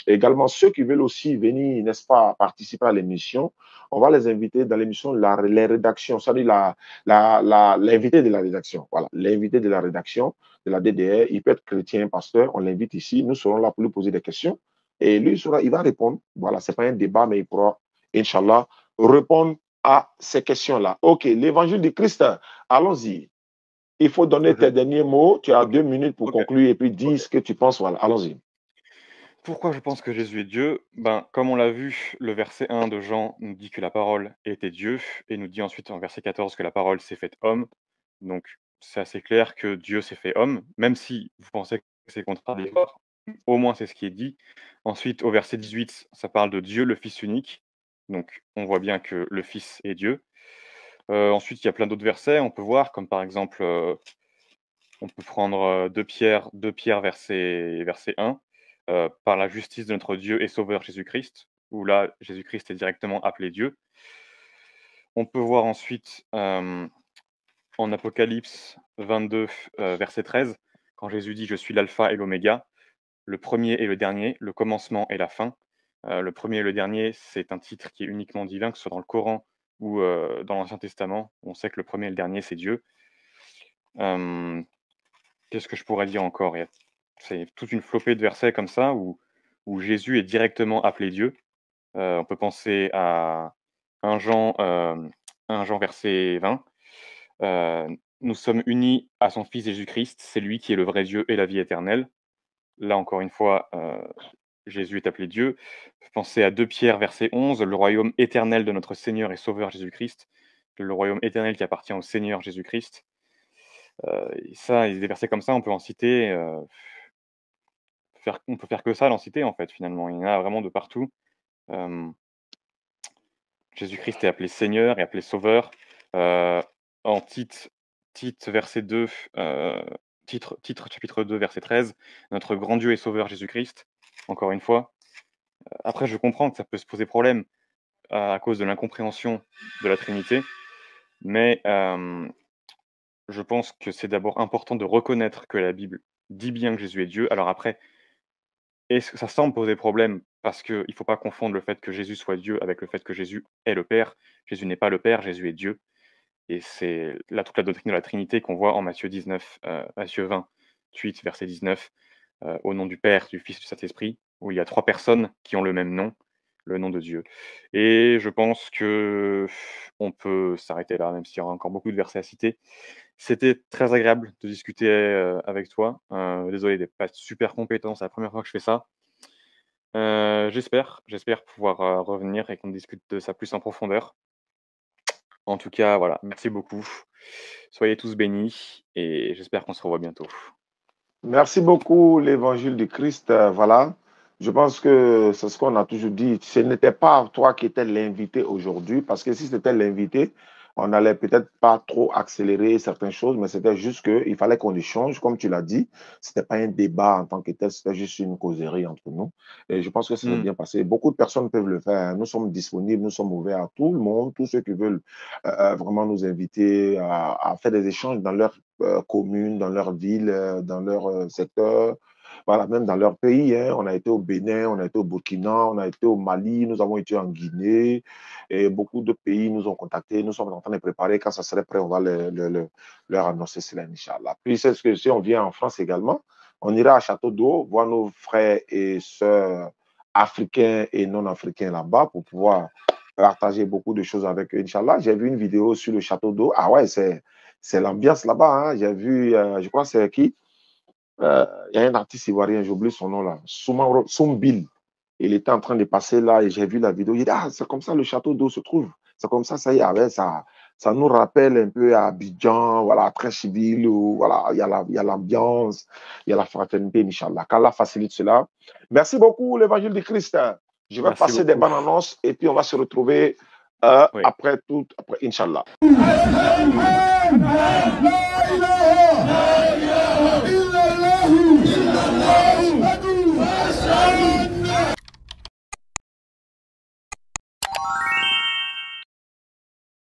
Également, ceux qui veulent aussi venir, n'est-ce pas, participer à l'émission, on va les inviter dans l'émission, les rédactions, c'est-à-dire l'invité de la rédaction. Voilà, l'invité de la rédaction de la DDR, il peut être chrétien, pasteur, on l'invite ici, nous serons là pour lui poser des questions et lui, il va répondre. Voilà, ce n'est pas un débat, mais il pourra, Inch'Allah, répondre à ces questions-là. OK, l'évangile du Christ, allons-y. Il faut donner tes derniers mots. Tu as Ok, 2 minutes pour ok. conclure et puis dire ce que tu penses. Voilà, allons-y. Pourquoi je pense que Jésus est Dieu? Ben, comme on l'a vu, le verset 1 de Jean nous dit que la parole était Dieu et nous dit ensuite en verset 14 que la parole s'est faite homme. Donc, c'est assez clair que Dieu s'est fait homme, même si vous pensez que c'est contradictoire, au moins c'est ce qui est dit. Ensuite, au verset 18, ça parle de Dieu, le Fils unique. Donc, on voit bien que le Fils est Dieu. Ensuite, il y a plein d'autres versets, on peut voir, comme par exemple, on peut prendre 2 Pierre verset 1, par la justice de notre Dieu et Sauveur Jésus-Christ, où là, Jésus-Christ est directement appelé Dieu. On peut voir ensuite en Apocalypse 22, verset 13, quand Jésus dit: «Je suis l'alpha et l'oméga, le premier et le dernier, le commencement et la fin». Le premier et le dernier, c'est un titre qui est uniquement divin, que ce soit dans le Coran ou dans l'Ancien Testament. On sait que le premier et le dernier, c'est Dieu. Hem Qu'est-ce que je pourrais dire encore? C'est toute une flopée de versets comme ça où Jésus est directement appelé Dieu. On peut penser à 1 Jean, 1 Jean verset 20. Heu, «Nous sommes unis à son Fils Jésus-Christ, c'est lui qui est le vrai Dieu et la vie éternelle». Là encore une fois, Jésus est appelé Dieu. Pensez à 2 Pierre verset 11, «Le royaume éternel de notre Seigneur et Sauveur Jésus-Christ». Le royaume éternel qui appartient au Seigneur Jésus-Christ. Et ça et des versets comme ça, on peut en citer, on peut faire que ça, d'en citer, en fait, finalement. Il y en a vraiment de partout. Hem, Jésus-Christ est appelé Seigneur, est appelé Sauveur. Heu, en Tite verset 2, heu, Titre chapitre 2 verset 13, «Notre grand Dieu et Sauveur Jésus-Christ», encore une fois. Après je comprends que ça peut se poser problème à cause de l'incompréhension de la Trinité, mais je pense que c'est d'abord important de reconnaître que la Bible dit bien que Jésus est Dieu. Alors après, est-ce que ça semble poser problème? Parce qu'il ne faut pas confondre le fait que Jésus soit Dieu avec le fait que Jésus est le Père. Jésus n'est pas le Père, Jésus est Dieu et c'est là toute la doctrine de la Trinité qu'on voit en Matthieu 19, Matthieu 28, verset 19, au nom du Père, du Fils, du Saint-Esprit, où il y a 3 personnes qui ont le même nom, le nom de Dieu. Et je pense que on peut s'arrêter là, même s'il y aura encore beaucoup de versets à citer. C'était très agréable de discuter, avec toi. Désolé d'être pas super compétent, c'est la première fois que je fais ça. J'espère pouvoir, revenir et qu'on discute de ça plus en profondeur. En tout cas, voilà, merci beaucoup. Soyez tous bénis et j'espère qu'on se revoit bientôt. Merci beaucoup, l'évangile du Christ. Voilà, je pense que c'est ce qu'on a toujours dit. Ce n'était pas toi qui étais l'invité aujourd'hui, parce que si c'était l'invité, on n'allait peut-être pas trop accélérer certaines choses, mais c'était juste qu'il fallait qu'on échange, comme tu l'as dit. Ce n'était pas un débat en tant que tel, c'était juste une causerie entre nous. Et je pense que ça s'est Mmh. bien passé. Beaucoup de personnes peuvent le faire. Nous sommes disponibles, nous sommes ouverts à tout le monde, tous ceux qui veulent vraiment nous inviter à faire des échanges dans leur communes, dans leur ville, dans leur secteur, voilà, même dans leur pays. Hein. On a été au Bénin, on a été au Burkina, on a été au Mali, nous avons été en Guinée, et beaucoup de pays nous ont contactés. Nous sommes en train de préparer. Quand ça serait prêt, on va leur annoncer cela, Inch'Allah. Puis, c'est ce que si on vient en France également, on ira à Château d'Eau, voir nos frères et sœurs africains et non africains là-bas pour pouvoir partager beaucoup de choses avec eux, Inch'Allah. J'ai vu une vidéo sur le Château d'Eau. Ah ouais, c'est l'ambiance là-bas. Hein. J'ai vu, je crois, c'est qui? Il y a un artiste ivoirien, j'oublie son nom là, Soumbil. Il était en train de passer là et j'ai vu la vidéo. Il dit, ah, c'est comme ça le château d'eau se trouve. C'est comme ça y est, ouais, ça nous rappelle un peu à Abidjan, voilà, très civil, où, voilà, il y a l'ambiance, il y a la fraternité, Inch'Allah. Qu'Allah facilite cela. Merci beaucoup, l'évangile du Christ. Je vais Merci passer des beaucoup. bonnes annonces et puis on va se retrouver Oui. après tout, après, Inch'Allah.